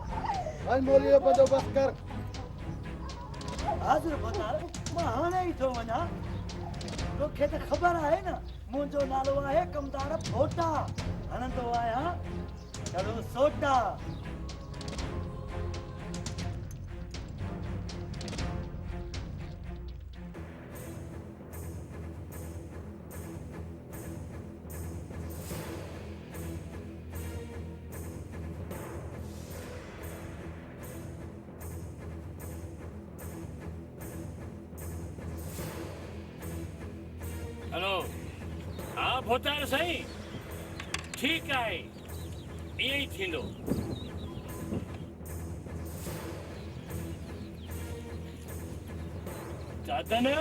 Q: भाई मोलियो बंदोबस्त कर
L: हाज़िर बता रहे मां हाणे ई थो वञा तोखे त ख़बर आहे न मुंहिंजो नालो आहे कमदार भोटा हणंदो आहियां ॾाढो सोटा
G: हेलो हाँ भोतार साईं ठीकु आहे ईअं ई थींदो दादा न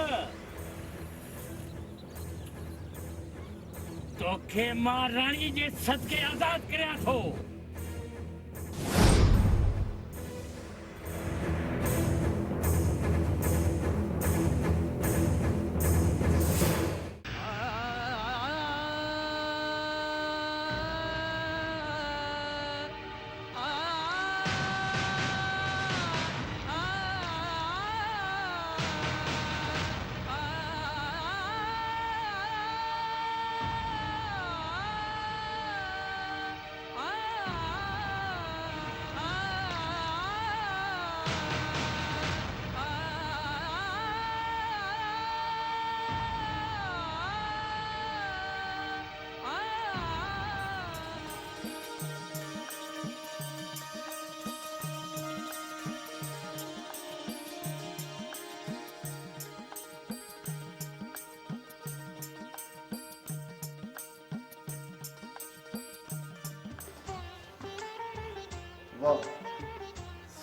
G: तोखे मां राणी जे सदके आज़ाद करियां थो
Q: वाह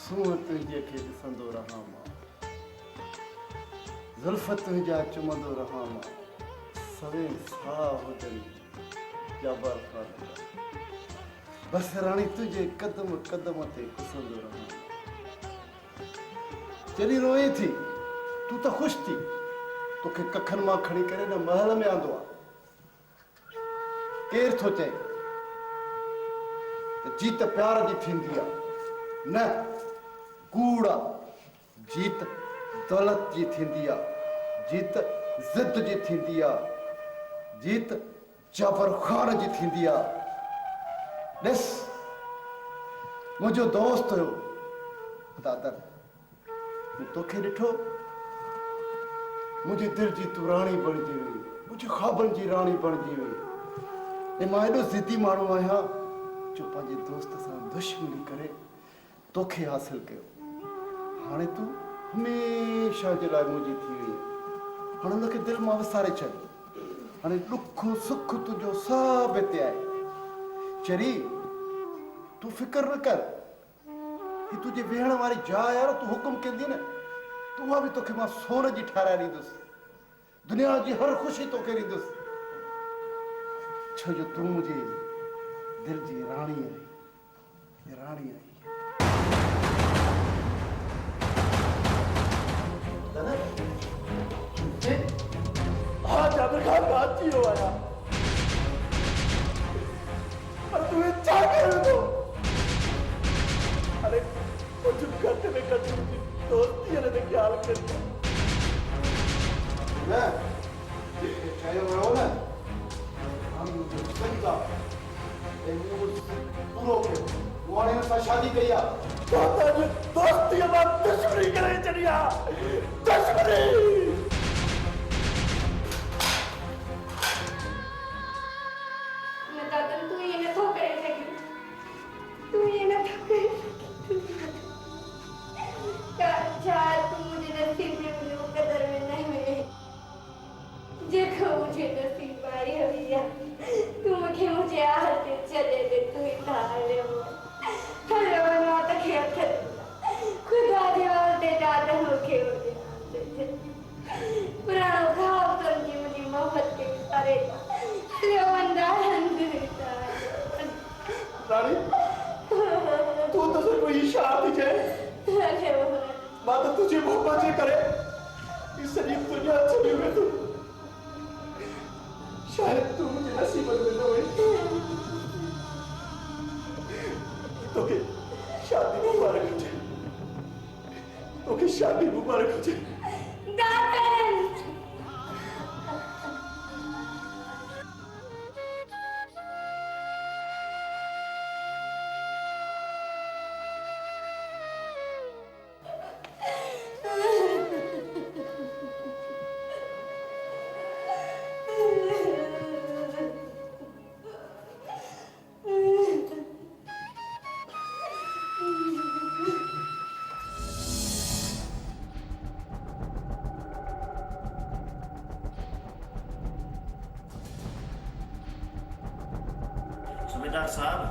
Q: सूंहं तुंहिंजे खे ॾिसंदो रहां मां ज़ुल्फ़ तुंहिंजा चुमंदो रहां मां सवेल साह हुजनि जाबर खान बसि राणी तुंहिंजे कदम कदम ते पुसंदो रहां जॾहिं रोए थी तूं त ख़ुशि थी तोखे कखनि मां खणी करे न महल में आंदो आहे केरु थो चए जीत प्यार जी थींदी आहे न कूड़ आहे जीत दौलत जी थींदी आहे जीत ज़िद जी थींदी आहे जीत जाबर खान जी थींदी आहे ॾिस मुंहिंजो दोस्त हुयो दादर मूं तोखे ॾिठो मुंहिंजे दिलि जी तूं राणी बणिजी वई मुंहिंजे ख़्वाबनि जी राणी बणिजी वई ऐं मां एॾो ज़िदी माण्हू आहियां जो पंहिंजे दोस्त सां दुश्मनी करे तोखे हासिल कयो हाणे तूं हमेशह जे लाइ मुंहिंजी थी वई हाणे हुनखे दिलि मां विसारे छॾ हाणे ॾुख सुख तुंहिंजो सभु हिते आहे चरी तूं फिकर न कर ही तुंहिंजे वेहण वारी जाइ आहे तूं हुकुम कंदी न तूं उहा बि तोखे मां सोन जी ठाराए ॾींदुसि दुनिया जी हर ख़ुशी तोखे ॾींदुसि छो जो तूं मुंहिंजी दिल जी राणी आई राणी आई
L: हाँ जाबिर खान बात की हो आया पर तुम्हें क्या कर रहे हो अरे कुछ करते में कर चुकी दोस्ती है ना क्या हाल करता
Q: मैं चाहे वो ना हम संगा पूरो के वाणे से शादी करिया
L: दोस्ती के बाद दुश्मनी करे चलिया दुश्मनी
K: दादा तू ये न तो करे थे
O: मां तो तुझे मोहब्बत जे करे इस सॼी दुनिया छॾी में तू शायद तू मुझे नसीब में न हुई तोखे शादी मुबारक हुजे तोखे शादी मुबारक हुजे
K: दादन
A: सूबेदार साहब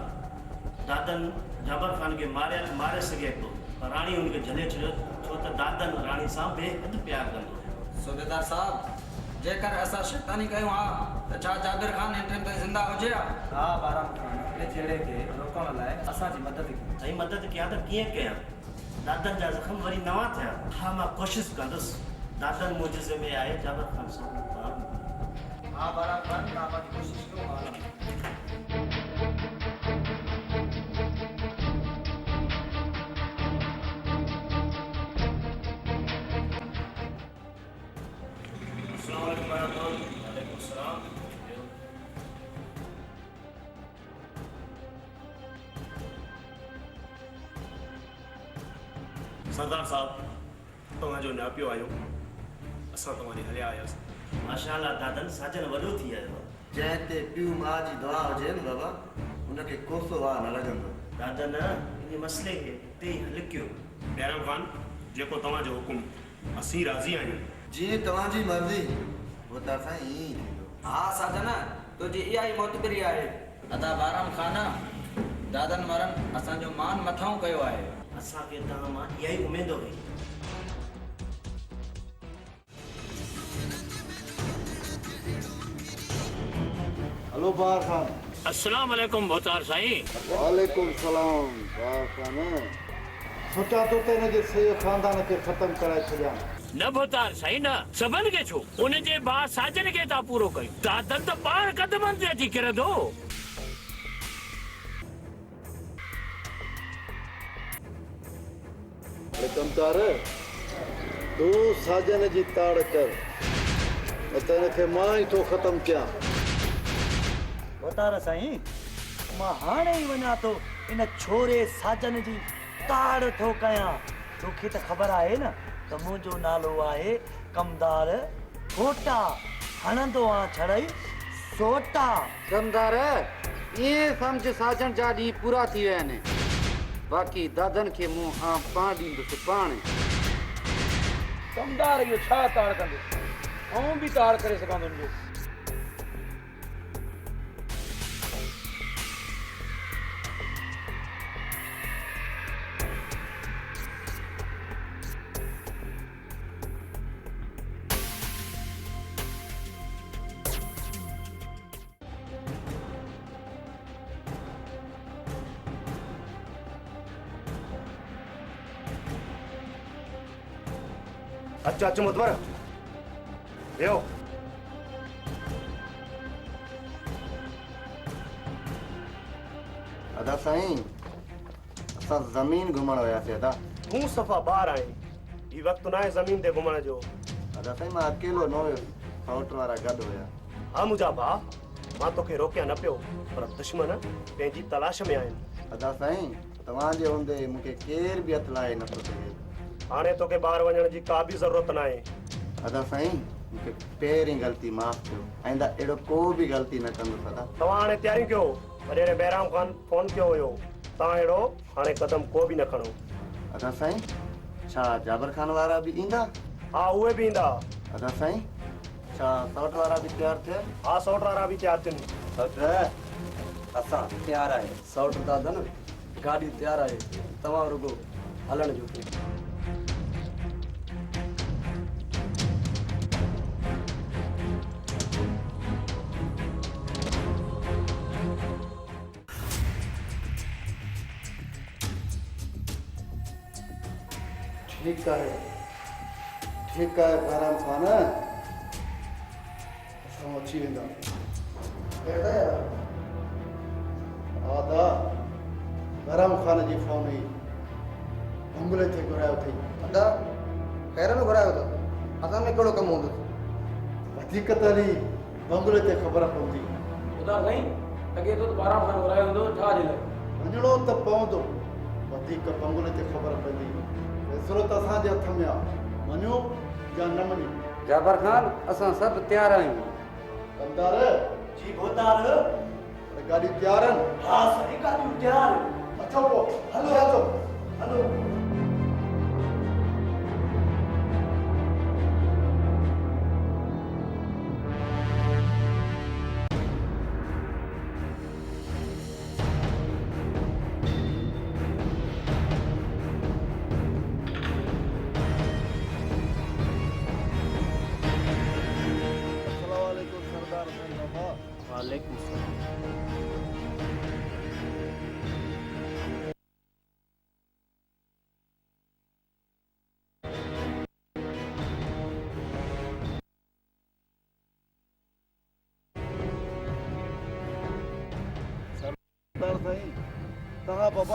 A: दादन जाबर खान के मारे सघे थो पर राणी हुनखे झले छॾियो छो त दादन राणी सां बेहद प्यार कंदो हुयो।
M: सूबेदार साहब जेकर असां शैतानी कयूं हा त छा जाबिर खान हिन टाइम ताईं ज़िंदा हुजे हा?
I: हा बाराम खान हिन जहिड़े खे रोकण लाइ असांजी मदद कई।
A: साईं मदद कयां त कीअं कयां? दादन जा ज़ख़्म वरी नवां थिया। हा मां कोशिशि कंदुसि। दादन मुजिज़े में आहे जाबर खान सां
I: हा बाराम खान तव्हां पंहिंजी कोशिशि कयो हा।
O: सरदार साहब तव्हांजो नापियो आयो असां तव्हांजे हलिया आयासीं।
A: माशाअल्लाह दादन साजन वॾो थी आयो आहे।
B: जंहिं ते पीउ माउ जी दुआ हुजे न बाबा उनखे कोसो वाह न लॻंदो।
A: दादन इन मसइले खे हिते ई हल कयो।
O: बैराम खान जेको तव्हांजो हुकुम असीं राज़ी आहियूं।
B: जीअं तव्हांजी मर्ज़ी वो त असां ईअं ई थींदो।
M: हा साजन तुंहिंजी इहा ई मोतबरी आहे। अदा बाराम खान दादन मरन असांजो मान मथां कयो आहे।
A: असांखे तव्हां मां इहा ई उमेद हुई।
Q: हेलो बार खान।
G: अस्सलाम वालेकुम बोतार साईं।
Q: वालेकुम सलाम बार खान। सोचा तो तेने जे सही खानदान के खत्म कराए छॾियां।
G: न बोतार साईं न सभिनि खे छो उन जे भाउ साजन खे था पूरो कयूं। दादन त ॿार कदमनि ते अची किरंदो।
Q: कमतार तू साजन जी ताड़ कर न त हिनखे मां ई थो ख़त्म कयां।
L: बोतार साईं मां हाणे ई वञा थो इन छोरे साजन जी ताड़ थो कयां। तोखे त ख़बर आहे न त मुंहिंजो नालो आहे कमदार कोटा हणंदो आहियां छड़ई सोटा।
M: कमदार इएं सम्झ साजन जा ॾींहं पूरा थी विया आहिनि। बाक़ी दादन खे मूं पाण ॾींदुसि पाण। कमदार इहो छा ताड़ कंदो ऐं बि ताड़ करे सघंदुमि।
O: अच्छा अच्छा मुतबर यो
B: अदा साईं असां ज़मीन घुमण वियासीं अदा।
O: तूं सफ़ा ॿार आहीं ही वक़्तु न आहे ज़मीन ते घुमण जो।
B: अदा साईं मां अकेलो न हुयुसि सौट वारा गॾु हुया।
O: हा मुंहिंजा भाउ मां तोखे रोकिया न पियो पर दुश्मन पंहिंजी तलाश में आहिनि।
B: अदा साईं तव्हांजे हूंदे मूंखे केर बि हथु लाहे नथो सघे।
O: हाणे तोखे ॿाहिरि वञण जी का बि ज़रूरत न आहे।
B: अदा साईं मूंखे पहिरीं ग़लती माफ़ कयो आईंदा अहिड़ो को बि ग़लती न कंदुसि अदा।
O: तव्हां हाणे तयारी कयो पर जॾहिं बैराम खान फोन कयो हुयो तव्हां अहिड़ो हाणे कदम को बि न खणो।
B: अदा साईं छा जाबर खान वारा बि ईंदा?
O: हा उहे बि ईंदा।
B: अदा साईं छा सौट वारा बि तयारु थिया?
O: हा सौट वारा बि तयारु थियनि।
B: सौट
M: असां तयारु आहे। सौट दादन गाॾी तयारु आहे तव्हां रुगो हलण जो।
F: ठीक है बहराम खान असां अची वेंदा आदा बहराम खान जी फोन हुई बंगले ते घुरायो अथई
N: अदा खैर में घुरायो अथव असां में कहिड़ो कमु हूंदो
F: वधीक त हली बंगले ते ख़बर पवंदी
M: ॿुधा साईं अॻे तो 12 खान घुरायो हूंदो छा जे लाइ
F: वञिणो त पवंदो वधीक बंगले ते ख़बर पवंदी फैसलो त असांजे हथ में आहे वञो या न वञो
M: जाबर खान असां सभु तयार आहियूं
F: कंदार
L: जी भोतार
F: गाॾी तयार आहिनि
L: हाँ सही गाॾियूं तयार
F: अचो पोइ
L: हलो
F: अचो
L: हलो
O: वालेकुम सलाम
F: सरदार साईं तव्हां बाबा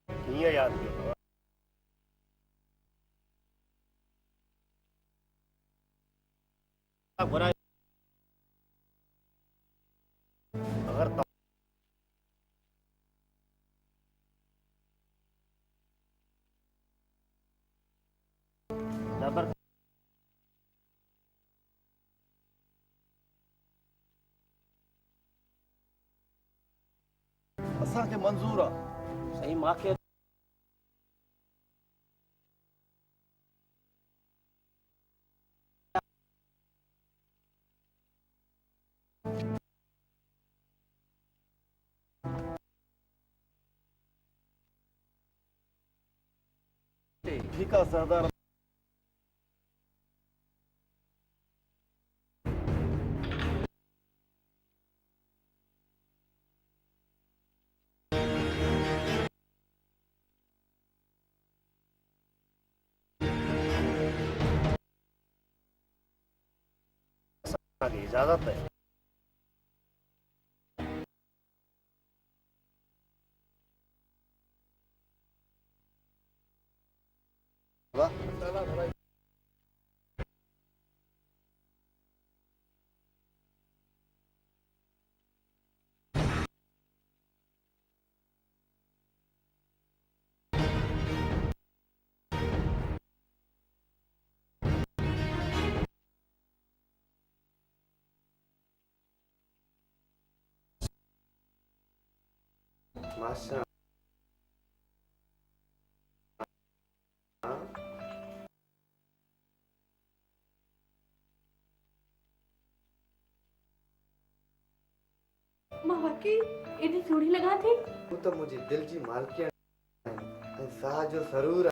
O: कीअं यादि कयो अथव घुरायो अगरि जाबर
F: असांखे मंज़ूर आहे
O: सही मूंखे
F: ठीक आहे सरदार
O: असांखे इजाज़त है माशा
E: मां वाकई एॾी सोढ़ी लॻा थी
B: तूं त मुंहिंजी दिलि जी मालिकियत ऐं साह जो ज़रूर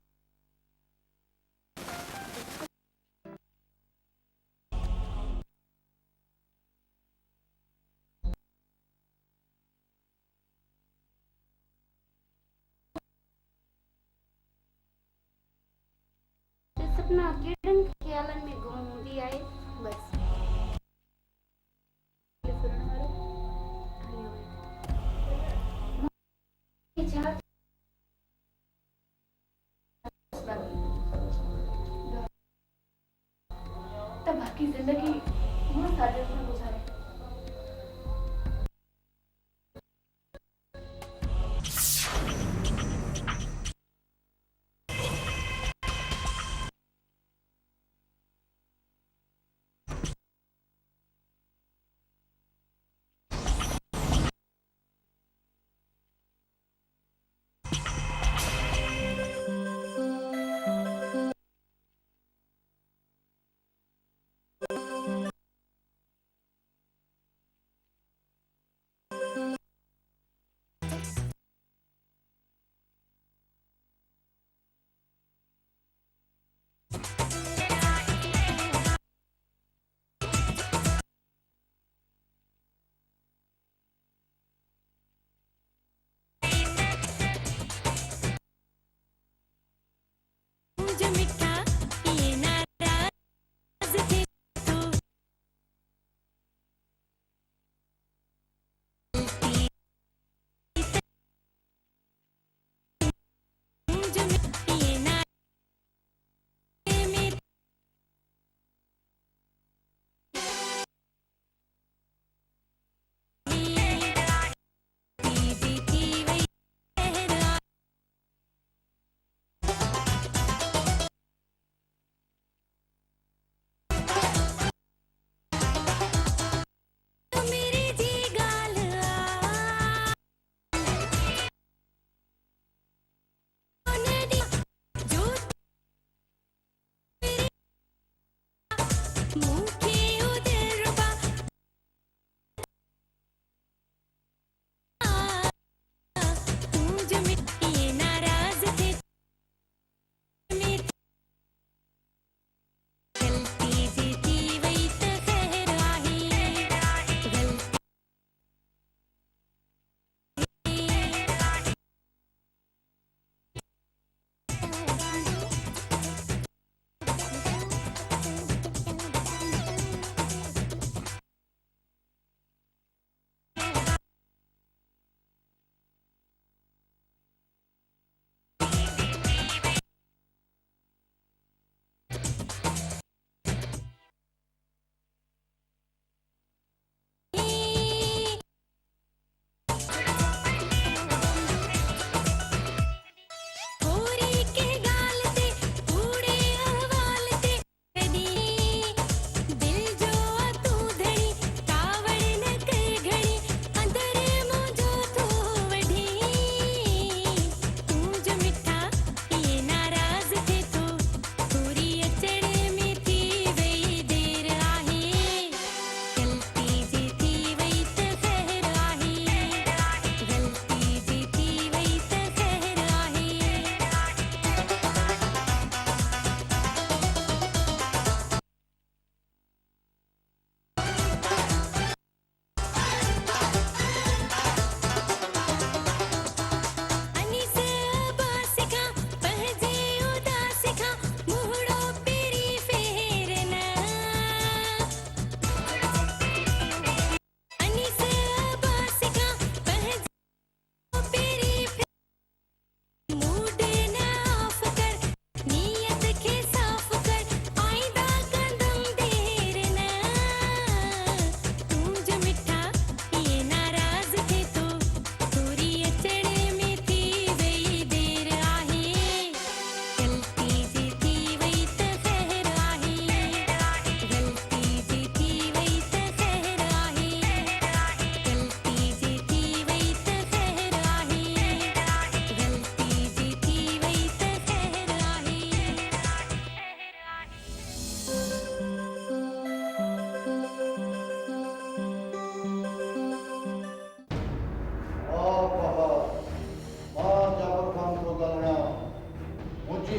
K: सपना केड़न ख्यालन में गुम हूंदी आहे बस
E: त बाकी जिंदगी मां साजिद में गुजारे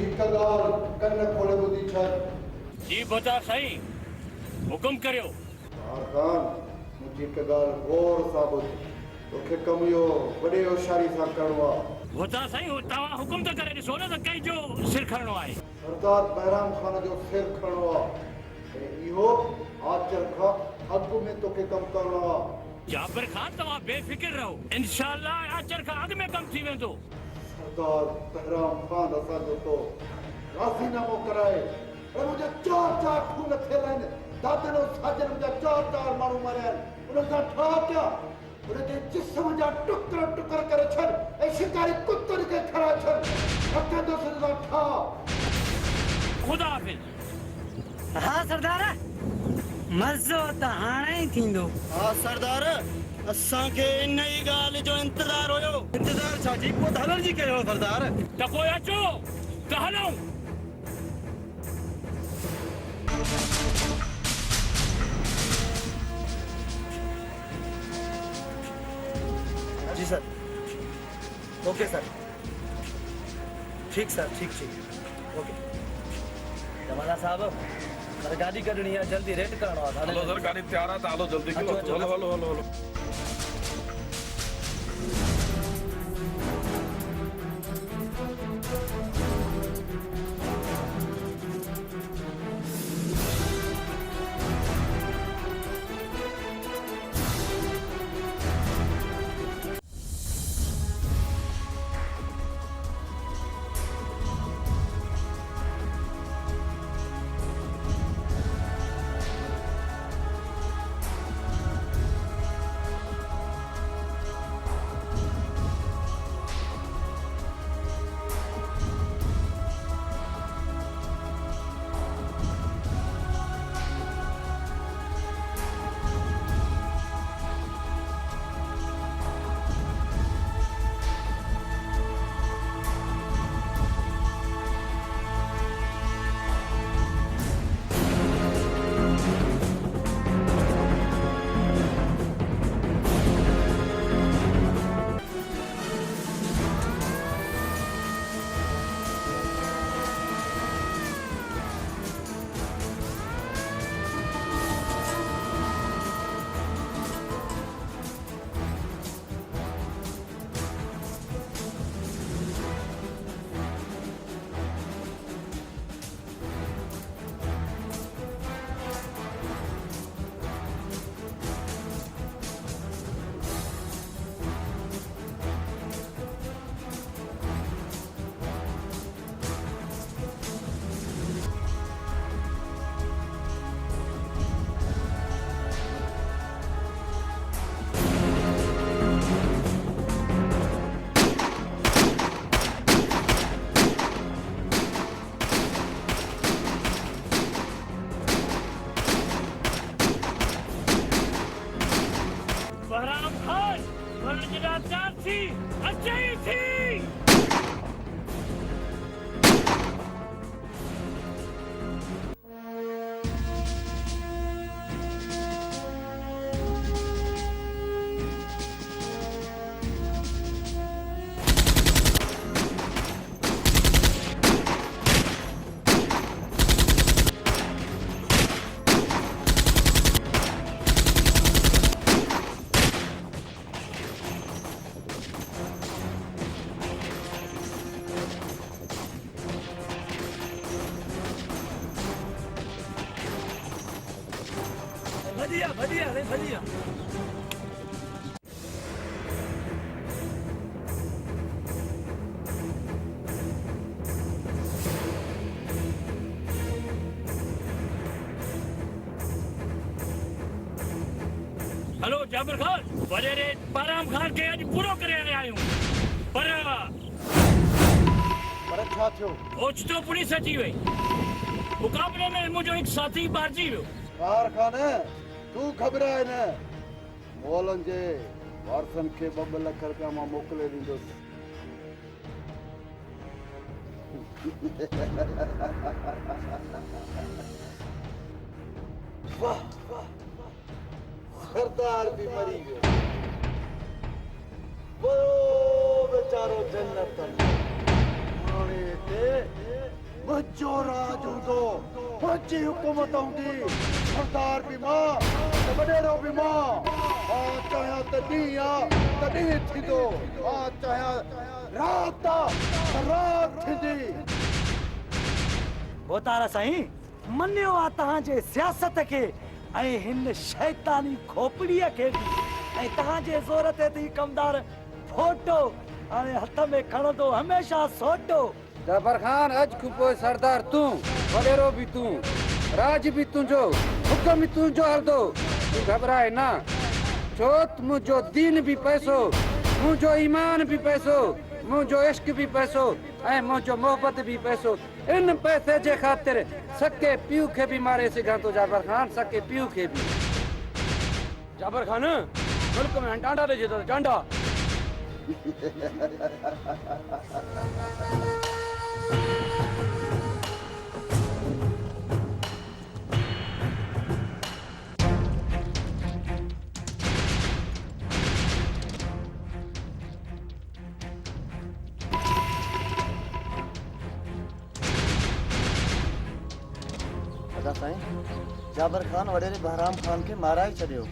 Q: हिक ॻाल्हि कन खोले ॿुधी छॾ।
G: जी बता सही हुकुम करियो।
Q: खान मुंहिंजी हिक ॻाल्हि गौर सां ॿुध। तोखे कमु इहो वॾे होशियारी सां करिणो आहे।
G: बता सही तव्हां हुकुम त करे ॾिसो न त कंहिंजो सिर खणणो आहे।
Q: सरदार बहराम खान जो सिर खणणो आहे ऐं इहो आचर खां अॻु में तोखे कमु करिणो आहे।
G: जाबिर खान तव्हां बेफिक्र रहो इंशाअल्लाह आचर खां अॻु में कमु थी वेंदो।
Q: सरदार बहराम खान असांजो तो राज़ीनामो कराए पर मुंहिंजा चार खून थियल आहिनि। दादन ऐं साजन जा चार माण्हू मरिया आहिनि। उन खां ठा कया उनखे जिस्म जा टुकर करे छॾ ऐं शिकारी कुतनि खे खणा छॾ। रखंदुसि उन ठा।
G: खुदा हाफ़िज़।
L: हाँ सरदार मज़ो त हाणे ई थींदो।
B: हाँ सरदार असांखे इन ई ॻाल्हि जो इंतज़ारु हुयो।
A: इंतज़ारु छा जी पोइ हलण जी कयो सरदार।
G: त पोइ अचो त हलूं।
B: जी सर। Okay sir. ठीक सर ठीक ओके। जमाना साहब सर गाड़ी कढणी है जल्दी रेट करणो आहे।
A: हलो सर गाड़ी तैयार आहे त हलो जल्दी करो। हलो।
B: भजिया।
G: हेलो जाबिर खान वडेरे पाराम खान के अॼु पूरो करे आया आहियूं पर
Q: छा थियो?
G: ओचितो पुलिस अची वई। मुक़ाबले में मुंहिंजो हिकु साथी मारिजी वियो।
Q: कार खाने तू घबराए न। मोलन जे वारसन खे 2 लाख रुपया मां मोकिले ॾींदुसि। वाह सरदार भी मरी गयो। वो बेचारो जन्नत हाणे ते मुझो राज हूंदो मुझी हुकूमत हूंदी सरदार भी मां त वॾेरो भी मां मां चाहियां त ॾींहुं आहे त ॾींहुं थींदो मां चाहियां रात आहे त रात थींदी
L: बोतारा साईं मन्यो आहे तव्हांजे सियासत खे ऐं हिन शैतानी खोपड़ीअ खे बि ऐं तव्हांजे ज़ोर ते त कमदार फोटो हाणे हथ में खणंदो हमेशह सोटो
M: जाबर खान अज खुपो सरदार तू वडेरो भी तू राज भी तुझो हुक्म भी तुझो हलदो तू घबराए ना चोत मुझो दीन भी पैसो मुझो ईमान भी पैसो मुझो इश्क भी पैसो ऐं मुझो मोहब्बत भी पैसो इन पैसे जे खातिर सके पीउ खे भी मारे सघां तो जाबर खान सके पीउ खे भी जाबर खान मुल्क में डांडा ॾिजे तो डांडा
B: अदा साईं जाबर खान वडेरे बहराम खान के मारा ही छड़ियो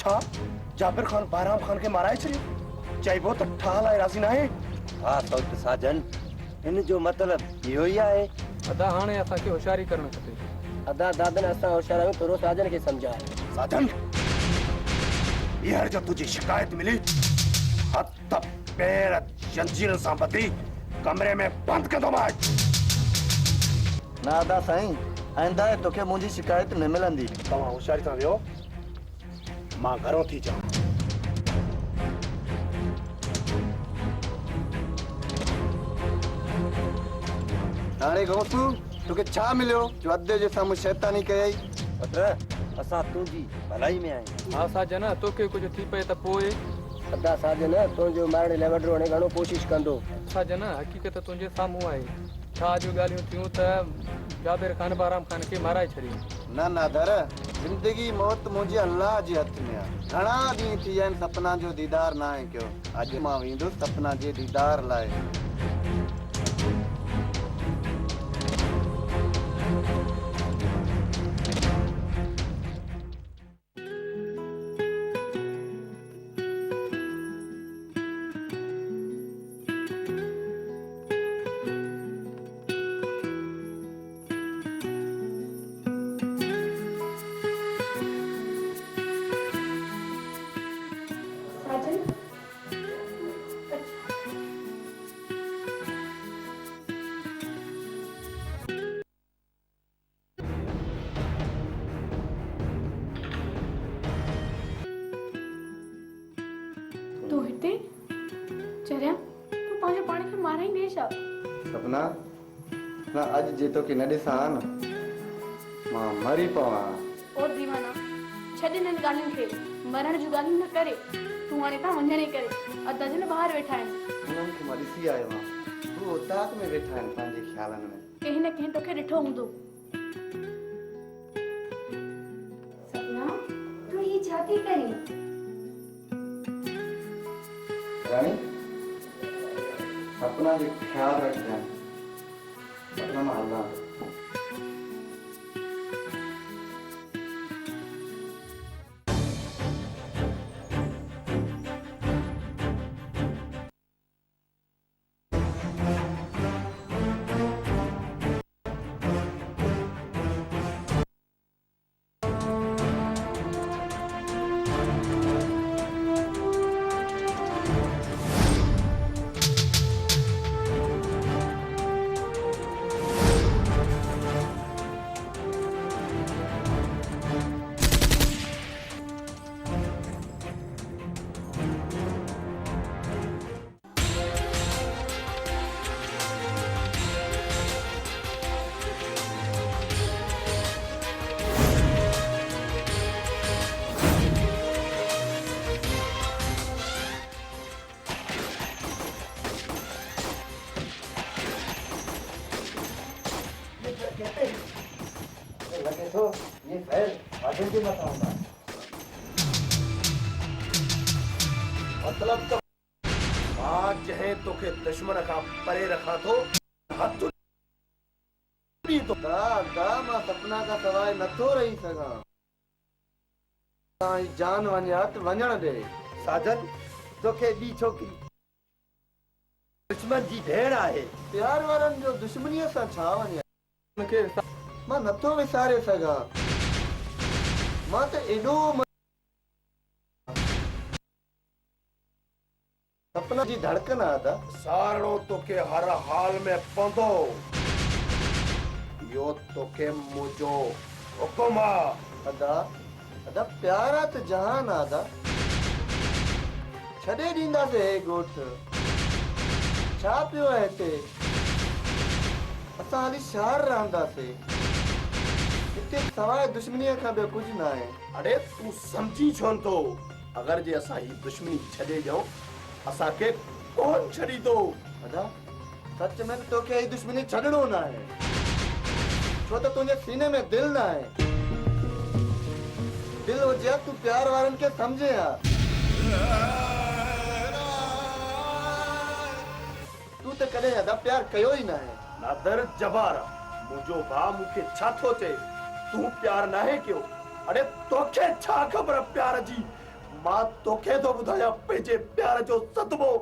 O: छा जाबिर खान बहराम खान के माराए छड़ियो चइबो त ठाह लाइ राज़ी न आहे
C: हा सौत साजन इन जो मतलब इहो ई आहे
M: अदा हाणे असांखे होशियारी करणु खपे
O: अदा दादन असां होशियार आहियूं थोरो साजन खे सम्झाए साजन ईहर जो तुझी शिकायत मिली हथ पैर जंजीर सां ॿधी कमरे में बंद कंदो मां
B: ना अदा साईं आइंदा तोखे मुंहिंजी शिकायत न मिलंदी
O: तव्हां होशियारी सां वियो मां घरों थी जाऊं
B: हाणे गौसू तोखे छा मिलियो जो अधे जे साम्हूं शैतानी कयई
C: पुत्र असां तुंहिंजी भलाई में आहियूं
M: हा साजन तोखे कुझु थी पए त पोइ
O: अदा साजन तुंहिंजो मारण लाइ वॾो हाणे घणो कोशिश कंदो
M: साजन हक़ीक़त तुंहिंजे साम्हूं आहे छा जो ॻाल्हियूं थियूं त जाबिर खान बहराम खान खे माराए छॾियो
B: न न दर जिंदगी मौत मुंहिंजे अल्लाह जे हथ में आहे घणा ॾींहं थी विया आहिनि सपना जो दीदार न आहे कयो अॼु मां वेंदुसि सपना जे दीदार लाइ
E: तू हिते चरिया तू पंहिंजो पाण खे माराईंदे छा
B: सपना न अॼु जे तोखे न ॾिसां न मां मरी पवां
E: ओ दीवाना छॾ हिननि ॻाल्हियुनि खे मरण जूं ॻाल्हियूं न करे तूं हाणे था वञण करे अदा जन ॿाहिरि वेठा आहिनि
B: उन्हनि खे मां ॾिसी आयो आहियां तूं उताक में वेठा आहिनि पंहिंजे ख़्यालनि में
E: कंहिं न कंहिं तोखे ॾिठो हूंदो
K: सपना तू ही छा थी करी
B: रानी सपना जो ख्याल रखना सपना में हलना लगे तो ये फैल आगे भी बताऊंगा
O: मतलब तो आज है
Q: में तोखे दुश्मन खां परे रखा तो हथ तो
B: दा मां सपना का सवाइ नथो रही सघां। ताई जान वञा त वञण दे।
Q: साजन तोखे ॿी छोकिरी दुश्मन जी भेण आहे।
B: प्यार वारनि जो दुश्मनीअ सां छा वञे? मूंखे मां नथो विसारे सघां। मां त एॾो सपना जी धड़कन आदा
Q: सारणो तोखे हर हाल में पवंदो। यो तोखे मुझो हुकुम आहे।
B: अदा अदा प्यारा त जहान आदा छॾे ॾींदासीं हे ॻोठ। छा पियो आहे हिते? असां हाली शहर रहंदासीं। हिते सवाइ दुश्मनीअ खां ॿियो कुझु न आहे।
Q: अरे तूं समझी छो नथो? अगर जे असां ही दुश्मनी छॾे ॾियूं असांखे कौन छॾींदो?
B: अदा सच में तोखे ही दुश्मनी छॾणो न आहे, छो त तुंहिंजे सीने में दिलि न आहे। दिलि हुजे तूं प्यार वारनि खे सम्झे हा। तूं त कॾहिं अदा प्यार कयो ई न आहे।
Q: नादर जबारा मुझो भाउ मूंखे छा थो चए? तूं प्यार नाहे कयो? अरे तोखे छा ख़बर प्यार जी? मां तोखे थो ॿुधायां पंहिंजे प्यार जो सदमो।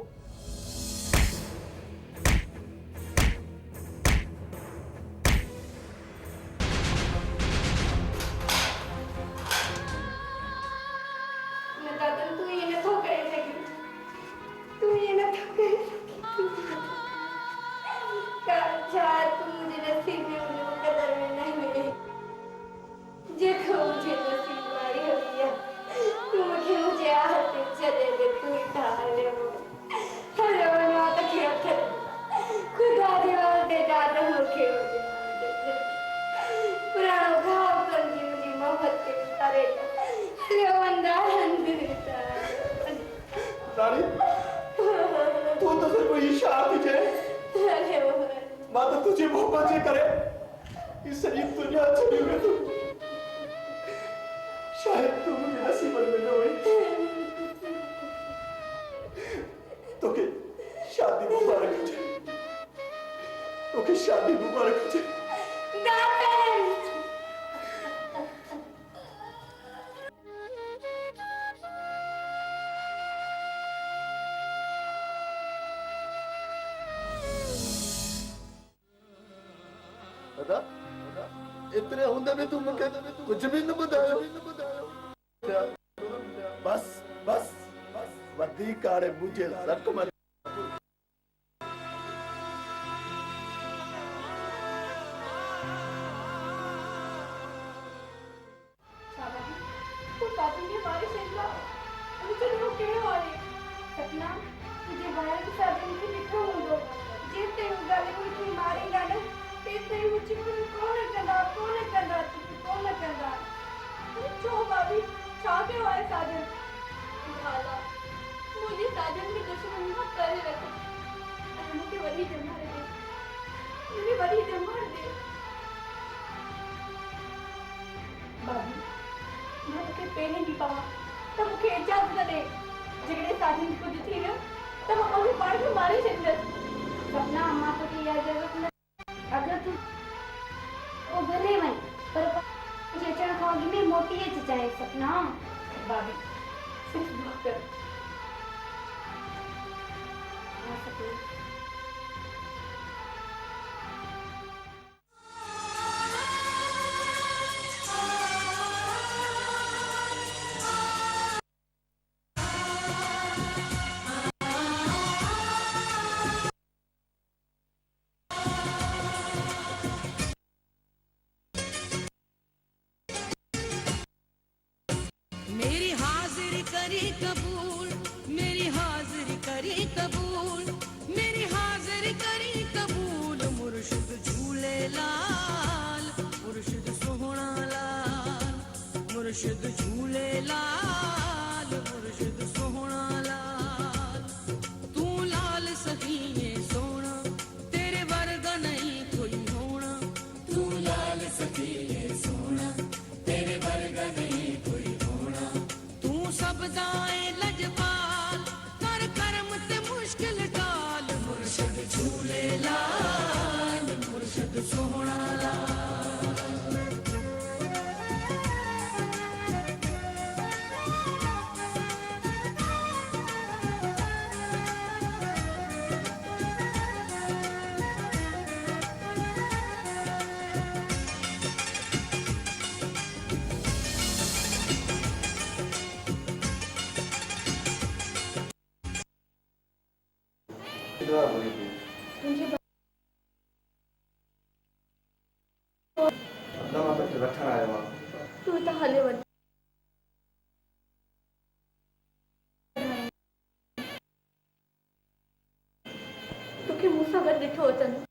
B: इतने होंदे भी तू मूंखे कुछ भी न ॿुधायो।
Q: बस बस बस वधीक हाणे मुंहिंजे ज़ख्म
H: सब दाए लजपाल कर कर्म ते मुश्किल टाल
B: दुआ घुरी थी
E: तुंहिंजी
B: मां तोखे वठण आयो आहियां
E: तूं हितां हले वञ तोखे मूंसां गॾु ॾिठो अथनि